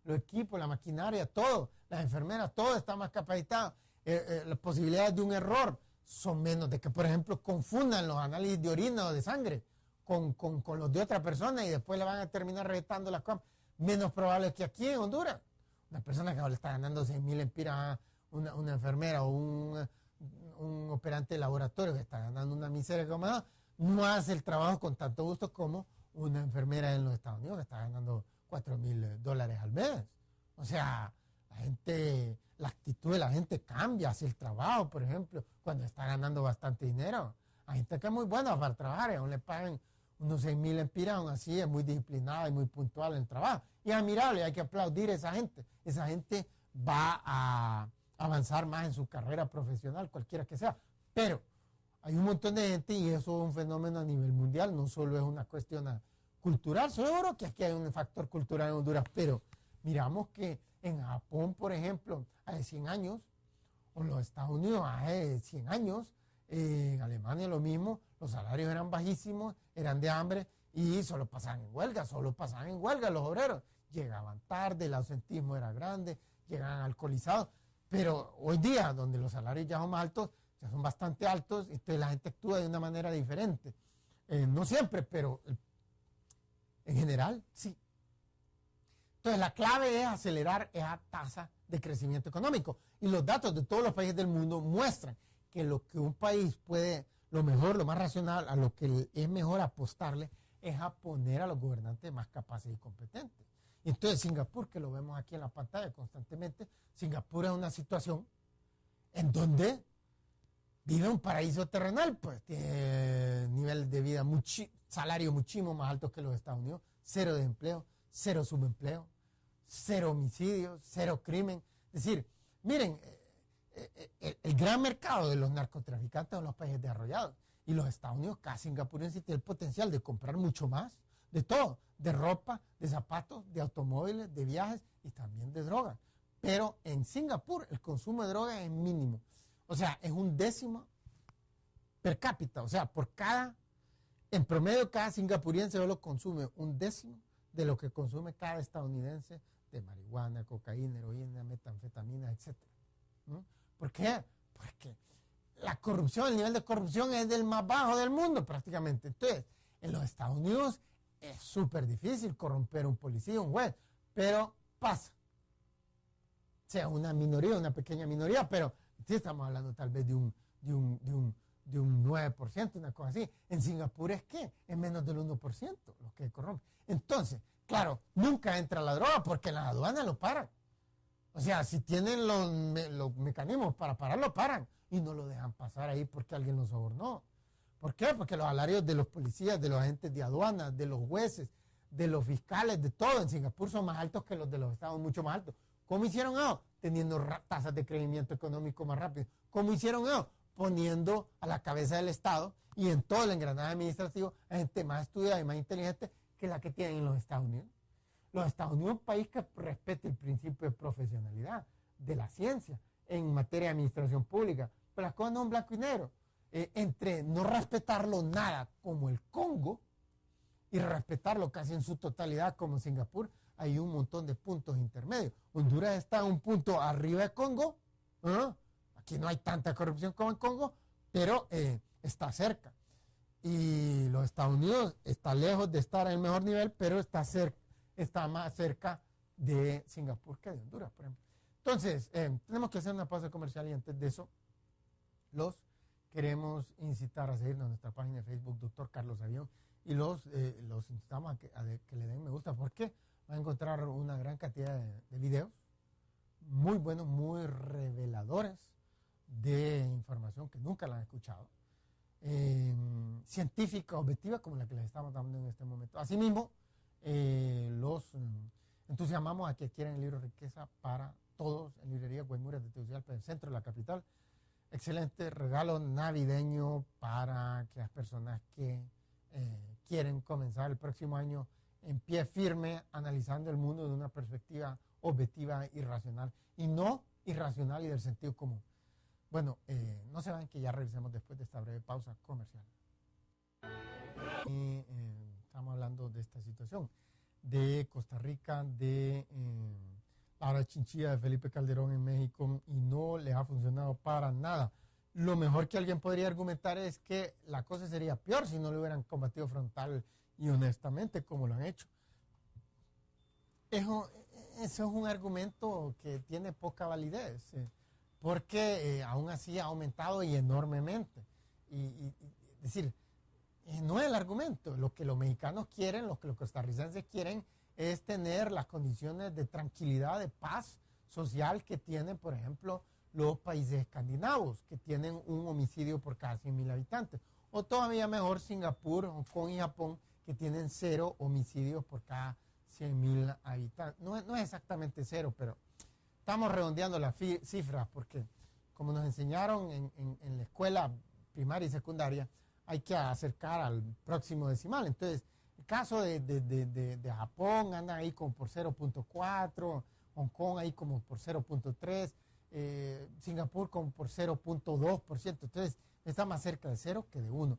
los equipos, la maquinaria, todo, las enfermeras, todo está más capacitado. Las posibilidades de un error son menos, de que por ejemplo confundan los análisis de orina o de sangre con los de otra persona y después le van a terminar rejetando las cosas. Menos probable que aquí en Honduras. Una persona que ahora está ganando 6,000 empiras, una enfermera o un operante de laboratorio que está ganando una miseria como no hace el trabajo con tanto gusto como una enfermera en los Estados Unidos que está ganando $4,000 al mes. O sea, la actitud de la gente cambia hacia el trabajo, por ejemplo, cuando está ganando bastante dinero. Hay gente que es muy buena para trabajar y aún le pagan unos 6,000 empiras, aún así es muy disciplinada y muy puntual en el trabajo. Y es admirable, hay que aplaudir a esa gente. Esa gente va a avanzar más en su carrera profesional, cualquiera que sea. Pero hay un montón de gente y eso es un fenómeno a nivel mundial, no solo es una cuestión cultural. Seguro que aquí hay un factor cultural en Honduras, pero miramos que en Japón, por ejemplo, hace 100 años, o en los Estados Unidos hace 100 años, en Alemania lo mismo, los salarios eran bajísimos, eran de hambre y solo pasaban en huelga los obreros. Llegaban tarde, el ausentismo era grande, llegaban alcoholizados, pero hoy día, donde los salarios ya son más altos, ya son bastante altos, entonces la gente actúa de una manera diferente. No siempre, pero en general, sí. Entonces, la clave es acelerar esa tasa de crecimiento económico. Y los datos de todos los países del mundo muestran que lo que un país puede, lo mejor, lo más racional, a lo que es mejor apostarle, es a poner a los gobernantes más capaces y competentes. Y entonces, Singapur, que lo vemos aquí en la pantalla constantemente, Singapur es una situación en donde vive un paraíso terrenal, pues tiene nivel de vida, salario muchísimo más alto que los Estados Unidos, 0 desempleo, 0 subempleo, 0 homicidios, 0 crimen. Es decir, miren, el gran mercado de los narcotraficantes son los países desarrollados. Y los Estados Unidos, cada singapurense tiene el potencial de comprar mucho más, de todo, de ropa, de zapatos, de automóviles, de viajes y también de drogas. Pero en Singapur el consumo de drogas es mínimo. O sea, es 1/10 per cápita. O sea, en promedio cada singapuriense solo consume 1/10 de lo que consume cada estadounidense de marihuana, cocaína, heroína, metanfetamina, etc. ¿Por qué? Porque la corrupción, el nivel de corrupción es del más bajo del mundo prácticamente. Entonces, en los Estados Unidos es súper difícil corromper a un policía, un juez, pero pasa. Sea una minoría, una pequeña minoría, pero Sí, estamos hablando tal vez de un 9%, una cosa así. En Singapur es que es menos del 1% los que corrompen. Entonces, claro, nunca entra la droga porque en la aduana lo paran. O sea, si tienen los mecanismos para pararlo, paran y no lo dejan pasar ahí porque alguien lo sobornó. ¿Por qué? Porque los salarios de los policías, de los agentes de aduanas, de los jueces, de los fiscales, de todo en Singapur son más altos que los de los estados, mucho más altos. ¿Cómo hicieron eso? Teniendo tasas de crecimiento económico más rápido. ¿Cómo hicieron eso? Poniendo a la cabeza del Estado y en todo el engranaje administrativo a gente más estudiada y más inteligente que la que tienen en los Estados Unidos. Los Estados Unidos es un país que respete el principio de profesionalidad, de la ciencia, en materia de administración pública. Pero las cosas no son blanco y negro. Entre no respetarlo nada como el Congo y respetarlo casi en su totalidad como Singapur, hay un montón de puntos intermedios. Honduras está en un punto arriba de Congo. Aquí no hay tanta corrupción como en Congo, pero está cerca. Y los Estados Unidos está lejos de estar en el mejor nivel, pero está más cerca de Singapur que de Honduras, por ejemplo. Entonces, tenemos que hacer una pausa comercial y antes de eso, los queremos incitar a seguirnos en nuestra página de Facebook, Dr. Carlos Avión, y los incitamos a que le den me gusta, porque van a encontrar una gran cantidad de videos muy buenos, muy reveladores de información que nunca la han escuchado, científica, objetiva, como la que les estamos dando en este momento. Asimismo, los entusiasmamos a que adquieran el libro Riqueza para Todos en librería Guaymuras de Tegucigalpa, en el centro de la capital. Excelente regalo navideño para aquellas personas que quieren comenzar el próximo año en pie firme, analizando el mundo de una perspectiva objetiva y racional, y no irracional y del sentido común. Bueno, no se vayan, que ya regresemos después de esta breve pausa comercial. Estamos hablando de esta situación de Costa Rica, de la chinchilla de Felipe Calderón en México, y no les ha funcionado para nada. Lo mejor que alguien podría argumentar es que la cosa sería peor si no lo hubieran combatido frontal y honestamente como lo han hecho. Eso es un argumento que tiene poca validez, porque aún así ha aumentado y enormemente. Es decir, no es el argumento. Lo que los mexicanos quieren, lo que los costarricenses quieren, es tener las condiciones de tranquilidad, de paz social que tienen, por ejemplo, los países escandinavos, que tienen un homicidio por cada 100.000 habitantes. O todavía mejor Singapur, Hong Kong y Japón, que tienen 0 homicidios por cada 100.000 habitantes. No es exactamente 0, pero estamos redondeando las cifras porque, como nos enseñaron en la escuela primaria y secundaria, hay que acercar al próximo decimal. Entonces, el caso de Japón anda ahí como por 0.4, Hong Kong ahí como por 0.3, Singapur como por 0.2%. Entonces, está más cerca de 0 que de 1.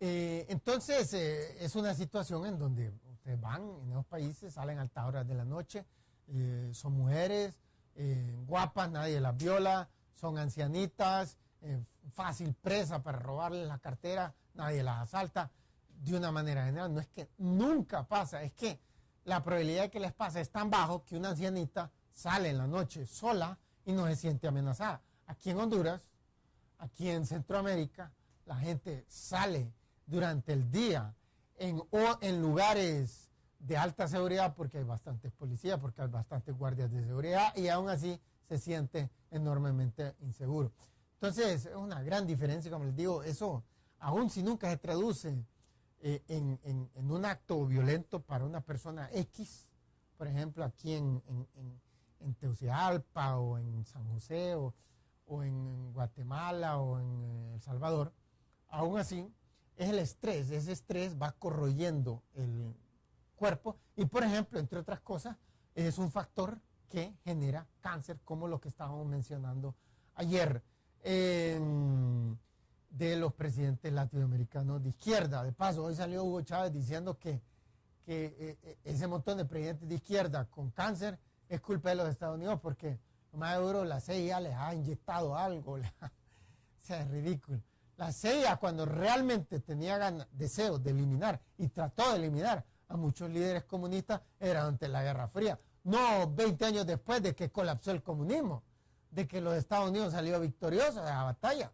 Entonces, es una situación en donde ustedes van en esos países, salen a altas horas de la noche, son mujeres guapas, nadie las viola, son ancianitas, fácil presa para robarles la cartera, nadie las asalta. De una manera general, no es que nunca pasa, es que la probabilidad de que les pase es tan bajo que una ancianita sale en la noche sola y no se siente amenazada. Aquí en Honduras, aquí en Centroamérica, la gente sale durante el día o en lugares de alta seguridad porque hay bastantes policías, porque hay bastantes guardias de seguridad y aún así se siente enormemente inseguro. Entonces, es una gran diferencia, como les digo, eso, aún si nunca se traduce en un acto violento para una persona X, por ejemplo, aquí en Tegucigalpa o en San José o en Guatemala o en El Salvador, aún así es el estrés, ese estrés va corroyendo el cuerpo y, por ejemplo, entre otras cosas, es un factor que genera cáncer, como lo que estábamos mencionando ayer, de los presidentes latinoamericanos de izquierda. De paso, hoy salió Hugo Chávez diciendo que ese montón de presidentes de izquierda con cáncer es culpa de los Estados Unidos porque, lo más seguro, la CIA les ha inyectado algo. O sea, es ridículo. La CIA, cuando realmente tenía deseo de eliminar y trató de eliminar a muchos líderes comunistas, era durante la Guerra Fría. no 20 años después de que colapsó el comunismo, de que los Estados Unidos salió victorioso de la batalla.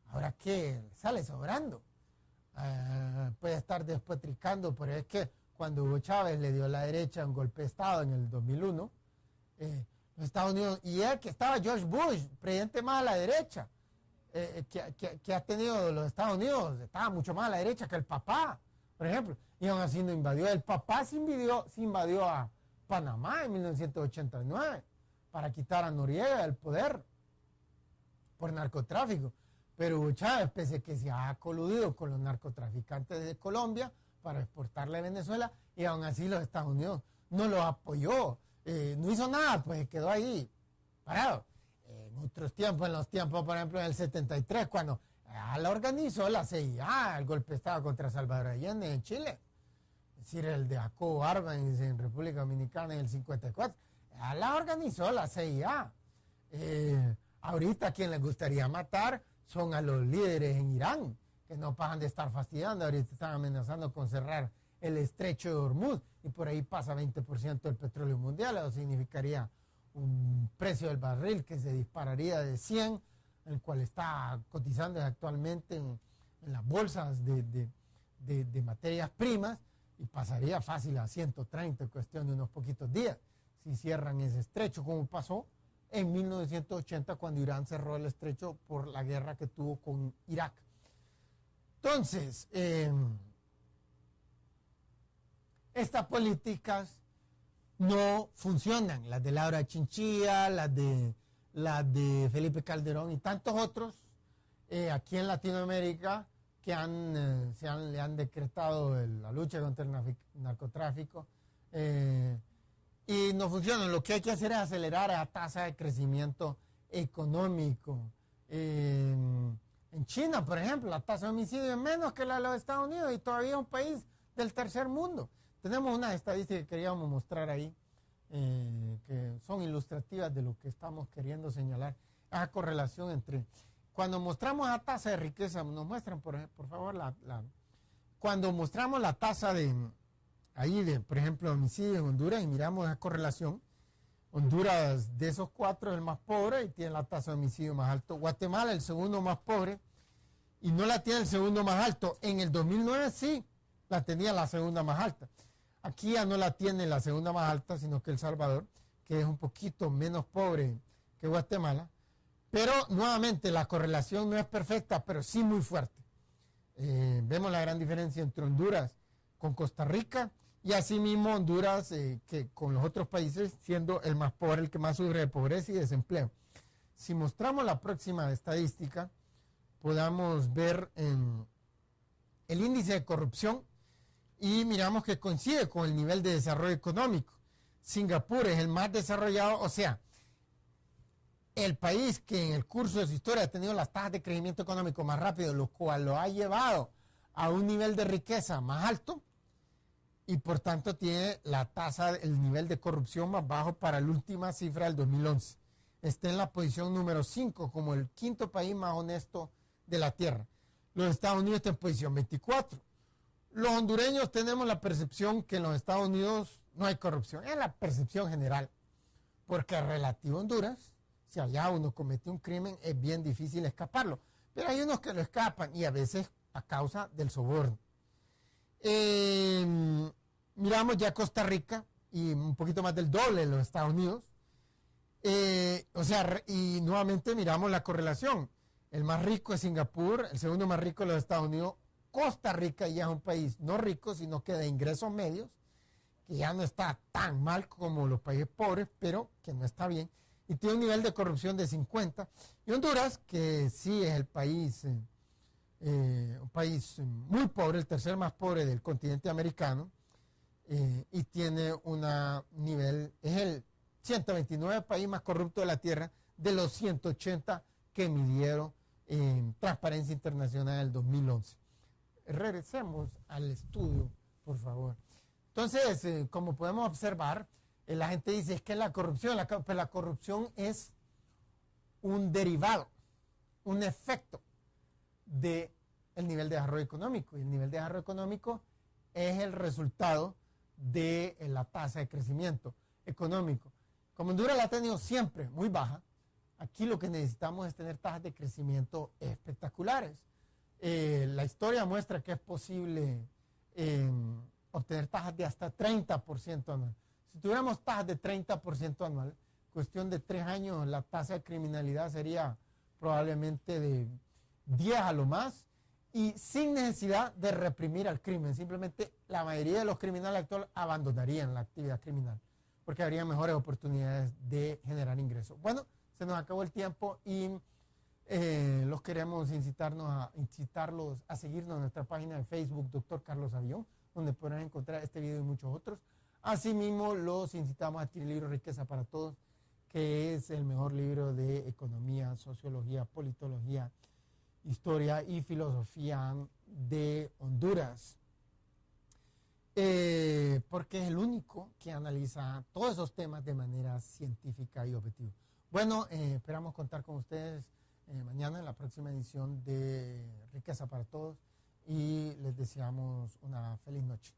Ahora que sale sobrando. Puede estar despotricando, pero es que cuando Hugo Chávez le dio a la derecha un golpe de Estado en el 2001, los Estados Unidos, y es que estaba George Bush, presidente más a la derecha, que ha tenido los Estados Unidos, estaba mucho más a la derecha que el papá, por ejemplo, y aún así no invadió. El papá se invadió a Panamá en 1989 para quitar a Noriega del poder por narcotráfico. Pero Hugo Chávez, pese a que se ha coludido con los narcotraficantes de Colombia para exportarle a Venezuela, y aún así los Estados Unidos no lo apoyó, no hizo nada, pues quedó ahí parado. En otros tiempos, en los tiempos, por ejemplo, en el 73, cuando la organizó la CIA, el golpe de Estado contra Salvador Allende en Chile, es decir, el de Jacobo Arbenz en República Dominicana en el 54, la organizó la CIA. Ahorita a quien les gustaría matar son a los líderes en Irán, que no paran de estar fastidiando. Ahorita están amenazando con cerrar el estrecho de Hormuz y por ahí pasa 20% del petróleo mundial. Eso significaría un precio del barril que se dispararía de 100, el cual está cotizando actualmente en las bolsas de materias primas, y pasaría fácil a 130 en cuestión de unos poquitos días si cierran ese estrecho, como pasó en 1980 cuando Irán cerró el estrecho por la guerra que tuvo con Irak. Entonces, estas políticas no funcionan, las de Laura Chinchilla, las de Felipe Calderón y tantos otros aquí en Latinoamérica que le han decretado la lucha contra el narcotráfico, y no funcionan. Lo que hay que hacer es acelerar la tasa de crecimiento económico. En China, por ejemplo, la tasa de homicidio es menos que la de los Estados Unidos y todavía es un país del tercer mundo. Tenemos unas estadísticas que queríamos mostrar ahí, que son ilustrativas de lo que estamos queriendo señalar. Esa correlación entre... Cuando mostramos la tasa de riqueza, nos muestran, por favor, cuando mostramos la tasa por ejemplo, homicidio en Honduras, y miramos esa correlación, Honduras, de esos cuatro, es el más pobre y tiene la tasa de homicidio más alto. Guatemala, el segundo más pobre, y no la tiene el segundo más alto. En el 2009 sí, la tenía la segunda más alta. Aquí ya no la tiene la segunda más alta, sino que El Salvador, que es un poquito menos pobre que Guatemala. Pero nuevamente la correlación no es perfecta, pero sí muy fuerte. Vemos la gran diferencia entre Honduras con Costa Rica, y asimismo Honduras que con los otros países, siendo el más pobre, el que más sufre de pobreza y desempleo. Si mostramos la próxima estadística, podamos ver el índice de corrupción y miramos que coincide con el nivel de desarrollo económico. Singapur es el más desarrollado, o sea, el país que en el curso de su historia ha tenido las tasas de crecimiento económico más rápido, lo cual lo ha llevado a un nivel de riqueza más alto, y por tanto tiene el nivel de corrupción más bajo para la última cifra del 2011. Está en la posición número 5 como el quinto país más honesto de la Tierra. Los Estados Unidos están en posición 24. Los hondureños tenemos la percepción que en los Estados Unidos no hay corrupción. Es la percepción general, porque relativo a Honduras, si allá uno comete un crimen, es bien difícil escaparlo. Pero hay unos que lo escapan, y a veces a causa del soborno. Miramos ya Costa Rica, y un poquito más del doble de los Estados Unidos. Y nuevamente miramos la correlación. El más rico es Singapur, el segundo más rico es los Estados Unidos. Costa Rica ya es un país no rico, sino que de ingresos medios, que ya no está tan mal como los países pobres, pero que no está bien. Y tiene un nivel de corrupción de 50. Y Honduras, que sí es el país, un país muy pobre, el tercer más pobre del continente americano, y tiene es el 129 país más corrupto de la Tierra, de los 180 que midieron en Transparencia Internacional en el 2011. Regresemos al estudio, por favor. Entonces, como podemos observar, la gente dice es que la corrupción, pero la corrupción es un derivado, un efecto del nivel de desarrollo económico. Y el nivel de desarrollo económico es el resultado de la tasa de crecimiento. económico. Como Honduras la ha tenido siempre muy baja, aquí lo que necesitamos es tener tasas de crecimiento espectaculares. La historia muestra que es posible obtener tasas de hasta 30% anual. Si tuviéramos tasas de 30% anual, cuestión de 3 años, la tasa de criminalidad sería probablemente de 10 a lo más, y sin necesidad de reprimir al crimen. Simplemente la mayoría de los criminales actuales abandonarían la actividad criminal, porque habría mejores oportunidades de generar ingresos. Bueno, se nos acabó el tiempo y los queremos incitarlos a seguirnos en nuestra página de Facebook, Dr. Carlos Avión, donde podrán encontrar este video y muchos otros. Asimismo, los incitamos a adquirir el libro Riqueza para Todos, que es el mejor libro de economía, sociología, politología, historia y filosofía de Honduras. Porque es el único que analiza todos esos temas de manera científica y objetiva. Bueno, esperamos contar con ustedes mañana en la próxima edición de Riqueza para Todos y les deseamos una feliz noche.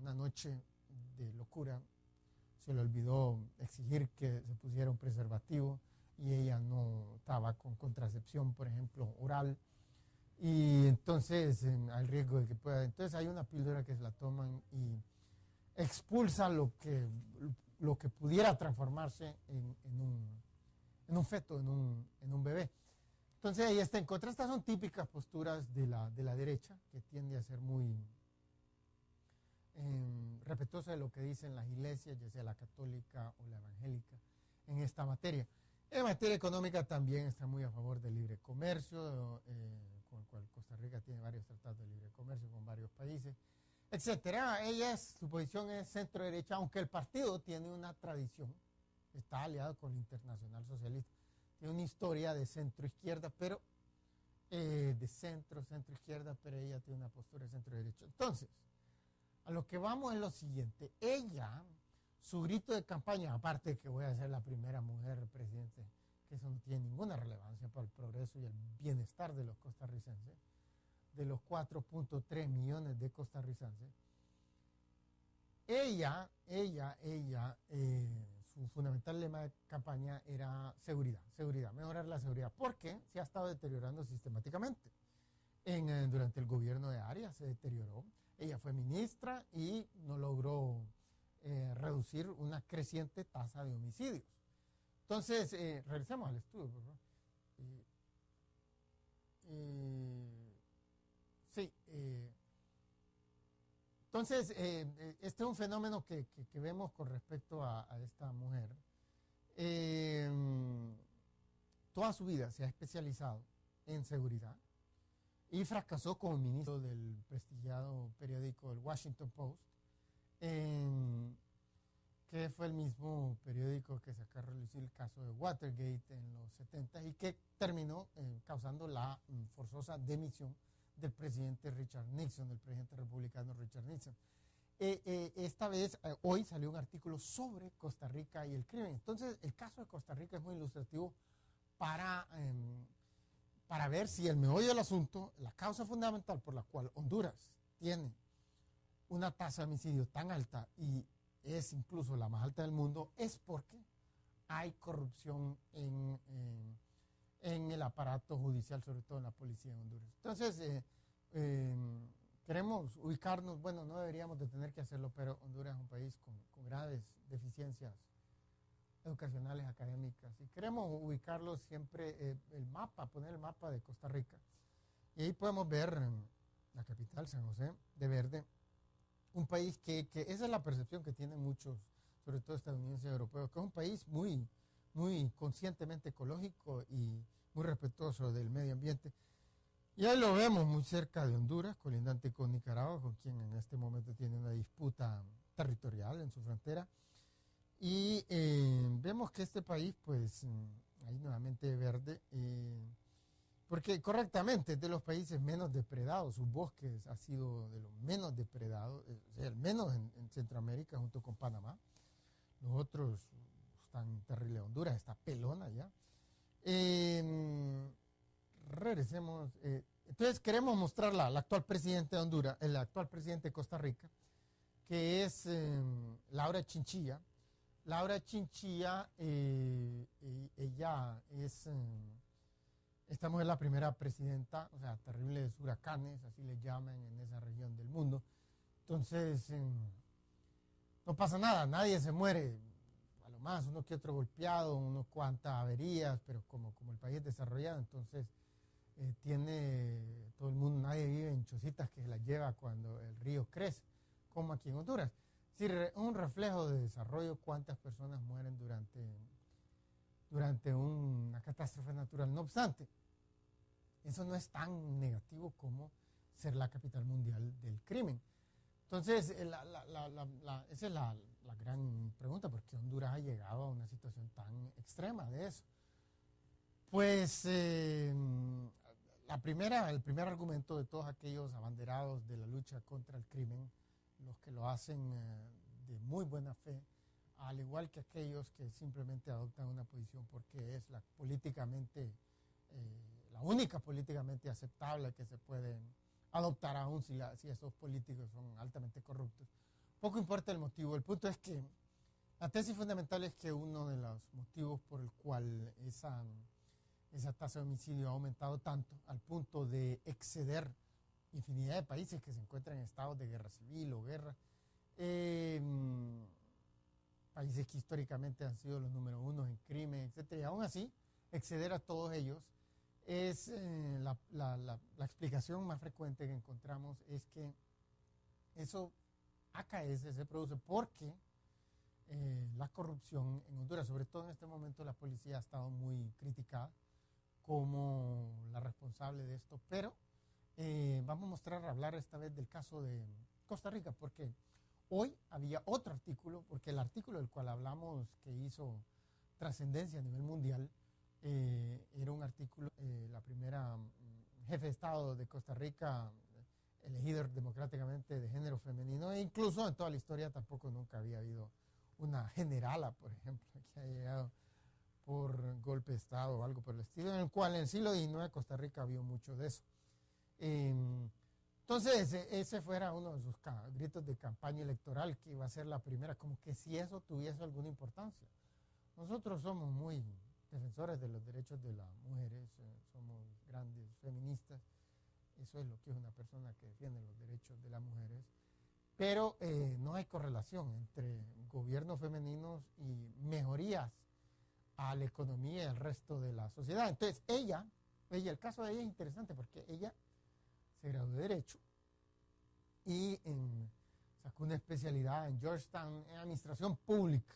Una noche de locura se le olvidó exigir que se pusiera un preservativo y ella no estaba con contracepción, por ejemplo, oral, y entonces al riesgo de que pueda, entonces hay una píldora que se la toman y expulsa lo que pudiera transformarse en un feto, en un bebé. Entonces ahí está en contra. Estas son típicas posturas de la derecha, que tiende a ser muy respetuosa de lo que dicen las iglesias, ya sea la católica o la evangélica, en esta materia. En materia económica también está muy a favor del libre comercio, con el cual Costa Rica tiene varios tratados de libre comercio con varios países, etcétera. Su posición es centro derecha, aunque el partido tiene una tradición, está aliado con el Internacional Socialista, tiene una historia de centro izquierda, pero de centro izquierda, pero ella tiene una postura de centro derecha. Entonces, a lo que vamos es lo siguiente. Ella, su grito de campaña, aparte de que voy a ser la primera mujer presidente, que eso no tiene ninguna relevancia para el progreso y el bienestar de los costarricenses, de los 4.3 millones de costarricenses, su fundamental lema de campaña era seguridad, mejorar la seguridad, porque se ha estado deteriorando sistemáticamente. Durante el gobierno de Arias se deterioró. Ella fue ministra y no logró reducir una creciente tasa de homicidios. Entonces, regresemos al estudio, por favor. Sí. Entonces, este es un fenómeno que vemos con respecto a esta mujer. Toda su vida se ha especializado en seguridad y fracasó como ministro del prestigiado periódico El Washington Post, que fue el mismo periódico que sacó a relucir el caso de Watergate en los 70 y que terminó causando la forzosa demisión del presidente Richard Nixon, del presidente republicano Richard Nixon. Esta vez, hoy salió un artículo sobre Costa Rica y el crimen. Entonces, el caso de Costa Rica es muy ilustrativo para ver si el meollo del asunto, la causa fundamental por la cual Honduras tiene una tasa de homicidio tan alta y es incluso la más alta del mundo, es porque hay corrupción en el aparato judicial, sobre todo en la policía de Honduras. Entonces, queremos ubicarnos, bueno, no deberíamos de tener que hacerlo, pero Honduras es un país con graves deficiencias educacionales, académicas, y queremos ubicarlo siempre, poner el mapa de Costa Rica, y ahí podemos ver la capital, San José de Verde, un país que esa es la percepción que tienen muchos, sobre todo estadounidenses y europeos, que es un país muy, muy conscientemente ecológico y muy respetuoso del medio ambiente. Y ahí lo vemos muy cerca de Honduras, colindante con Nicaragua, con quien en este momento tiene una disputa territorial en su frontera. Y vemos que este país, pues, ahí nuevamente verde, porque correctamente es de los países menos depredados, sus bosques ha sido de los menos depredados, el menos en Centroamérica junto con Panamá. Los otros están terrible. Honduras está pelona ya. Regresemos. Entonces queremos mostrar la actual presidente de Honduras, el actual presidente de Costa Rica, que es Laura Chinchilla. Laura Chinchilla, ella es, esta mujer es la primera presidenta, o sea, terribles huracanes, así le llaman en esa región del mundo. Entonces, no pasa nada, nadie se muere, a lo más uno que otro golpeado, unos cuantas averías, pero como el país es desarrollado, entonces tiene todo el mundo, nadie vive en chocitas que se las lleva cuando el río crece, como aquí en Honduras. Es decir, un reflejo de desarrollo, cuántas personas mueren durante una catástrofe natural. No obstante, eso no es tan negativo como ser la capital mundial del crimen. Entonces, esa es la gran pregunta, ¿por qué Honduras ha llegado a una situación tan extrema de eso? Pues el primer argumento de todos aquellos abanderados de la lucha contra el crimen, los que lo hacen de muy buena fe, al igual que aquellos que simplemente adoptan una posición porque es la única políticamente aceptable que se puede adoptar aún si esos políticos son altamente corruptos. Poco importa el motivo, el punto es que la tesis fundamental es que uno de los motivos por el cual esa tasa de homicidio ha aumentado tanto al punto de exceder infinidad de países que se encuentran en estados de guerra civil o guerra, países que históricamente han sido los número uno en crimen, etc. Y aún así, exceder a todos ellos es la explicación más frecuente que encontramos es que eso AKS se produce porque la corrupción en Honduras, sobre todo en este momento la policía ha estado muy criticada como la responsable de esto, pero vamos a hablar esta vez del caso de Costa Rica, porque hoy había otro artículo, porque el artículo del cual hablamos que hizo trascendencia a nivel mundial, era un artículo, la primera jefe de Estado de Costa Rica, elegida democráticamente de género femenino, e incluso en toda la historia tampoco nunca había habido una generala, por ejemplo, que haya llegado por golpe de Estado o algo por el estilo, en el cual en el siglo XIX Costa Rica vio mucho de eso. Entonces, ese fuera uno de sus gritos de campaña electoral, que iba a ser la primera, como que si eso tuviese alguna importancia. Nosotros somos muy defensores de los derechos de las mujeres, somos grandes feministas, eso es lo que es una persona que defiende los derechos de las mujeres, pero no hay correlación entre gobiernos femeninos y mejorías a la economía y al resto de la sociedad. Entonces, el caso de ella es interesante porque ella se graduó de Derecho y sacó una especialidad en Georgetown en Administración Pública.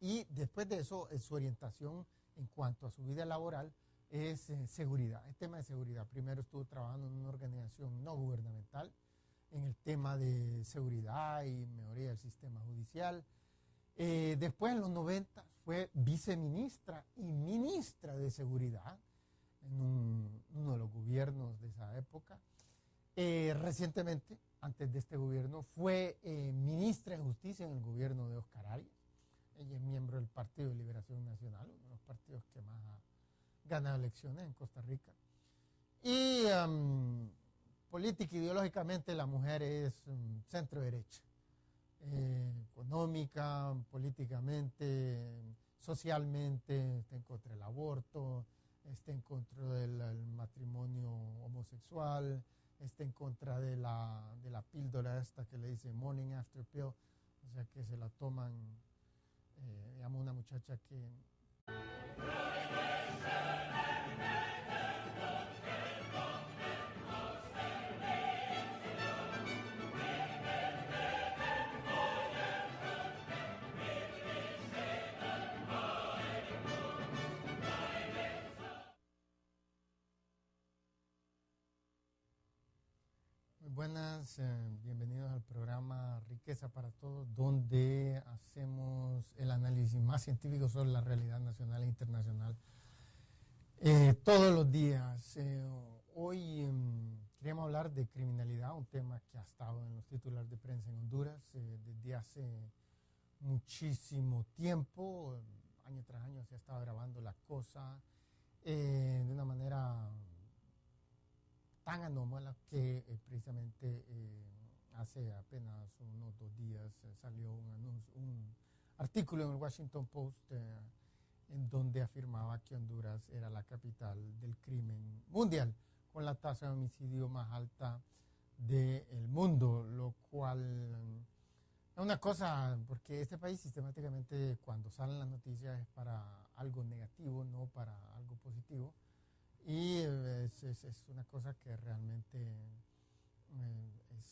Y después de eso, su orientación en cuanto a su vida laboral es seguridad, el tema de seguridad. Primero estuvo trabajando en una organización no gubernamental en el tema de seguridad y mejoría del sistema judicial. Después, en los 90, fue viceministra y ministra de seguridad en uno de los gobiernos de esa época. Recientemente, antes de este gobierno, fue ministra de Justicia en el gobierno de Oscar Arias. Ella es miembro del Partido de Liberación Nacional, uno de los partidos que más ha ganado elecciones en Costa Rica. Y política ideológicamente la mujer es centro derecha. Económica, políticamente, socialmente, está en contra del aborto, está en contra del matrimonio homosexual, está en contra de la píldora esta que le dice morning after pill, o sea que se la toman, digamos, una muchacha que... Buenas, bienvenidos al programa Riqueza para Todos, donde hacemos el análisis más científico sobre la realidad nacional e internacional. todos los días. Hoy queríamos hablar de criminalidad, un tema que ha estado en los titulares de prensa en Honduras desde hace muchísimo tiempo. Año tras año se ha estado grabando la cosa de una manera tan anómala que precisamente hace apenas unos 2 días salió un artículo en el Washington Post en donde afirmaba que Honduras era la capital del crimen mundial, con la tasa de homicidio más alta del mundo, lo cual es una cosa, porque este país sistemáticamente cuando salen las noticias es para algo negativo, no para algo positivo, y es una cosa que realmente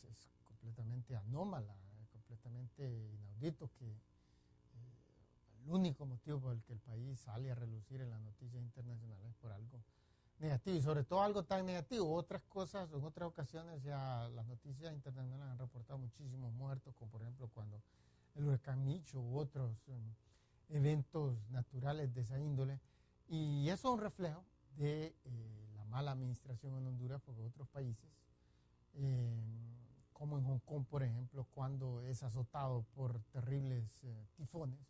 es completamente anómala, completamente inaudito que el único motivo por el que el país sale a relucir en las noticias internacionales es por algo negativo, y sobre todo algo tan negativo. Otras cosas, en otras ocasiones ya las noticias internacionales han reportado muchísimos muertos, como por ejemplo cuando el huracán Micho u otros eventos naturales de esa índole, y eso es un reflejo de la mala administración en Honduras, porque otros países, como en Hong Kong, por ejemplo, cuando es azotado por terribles tifones,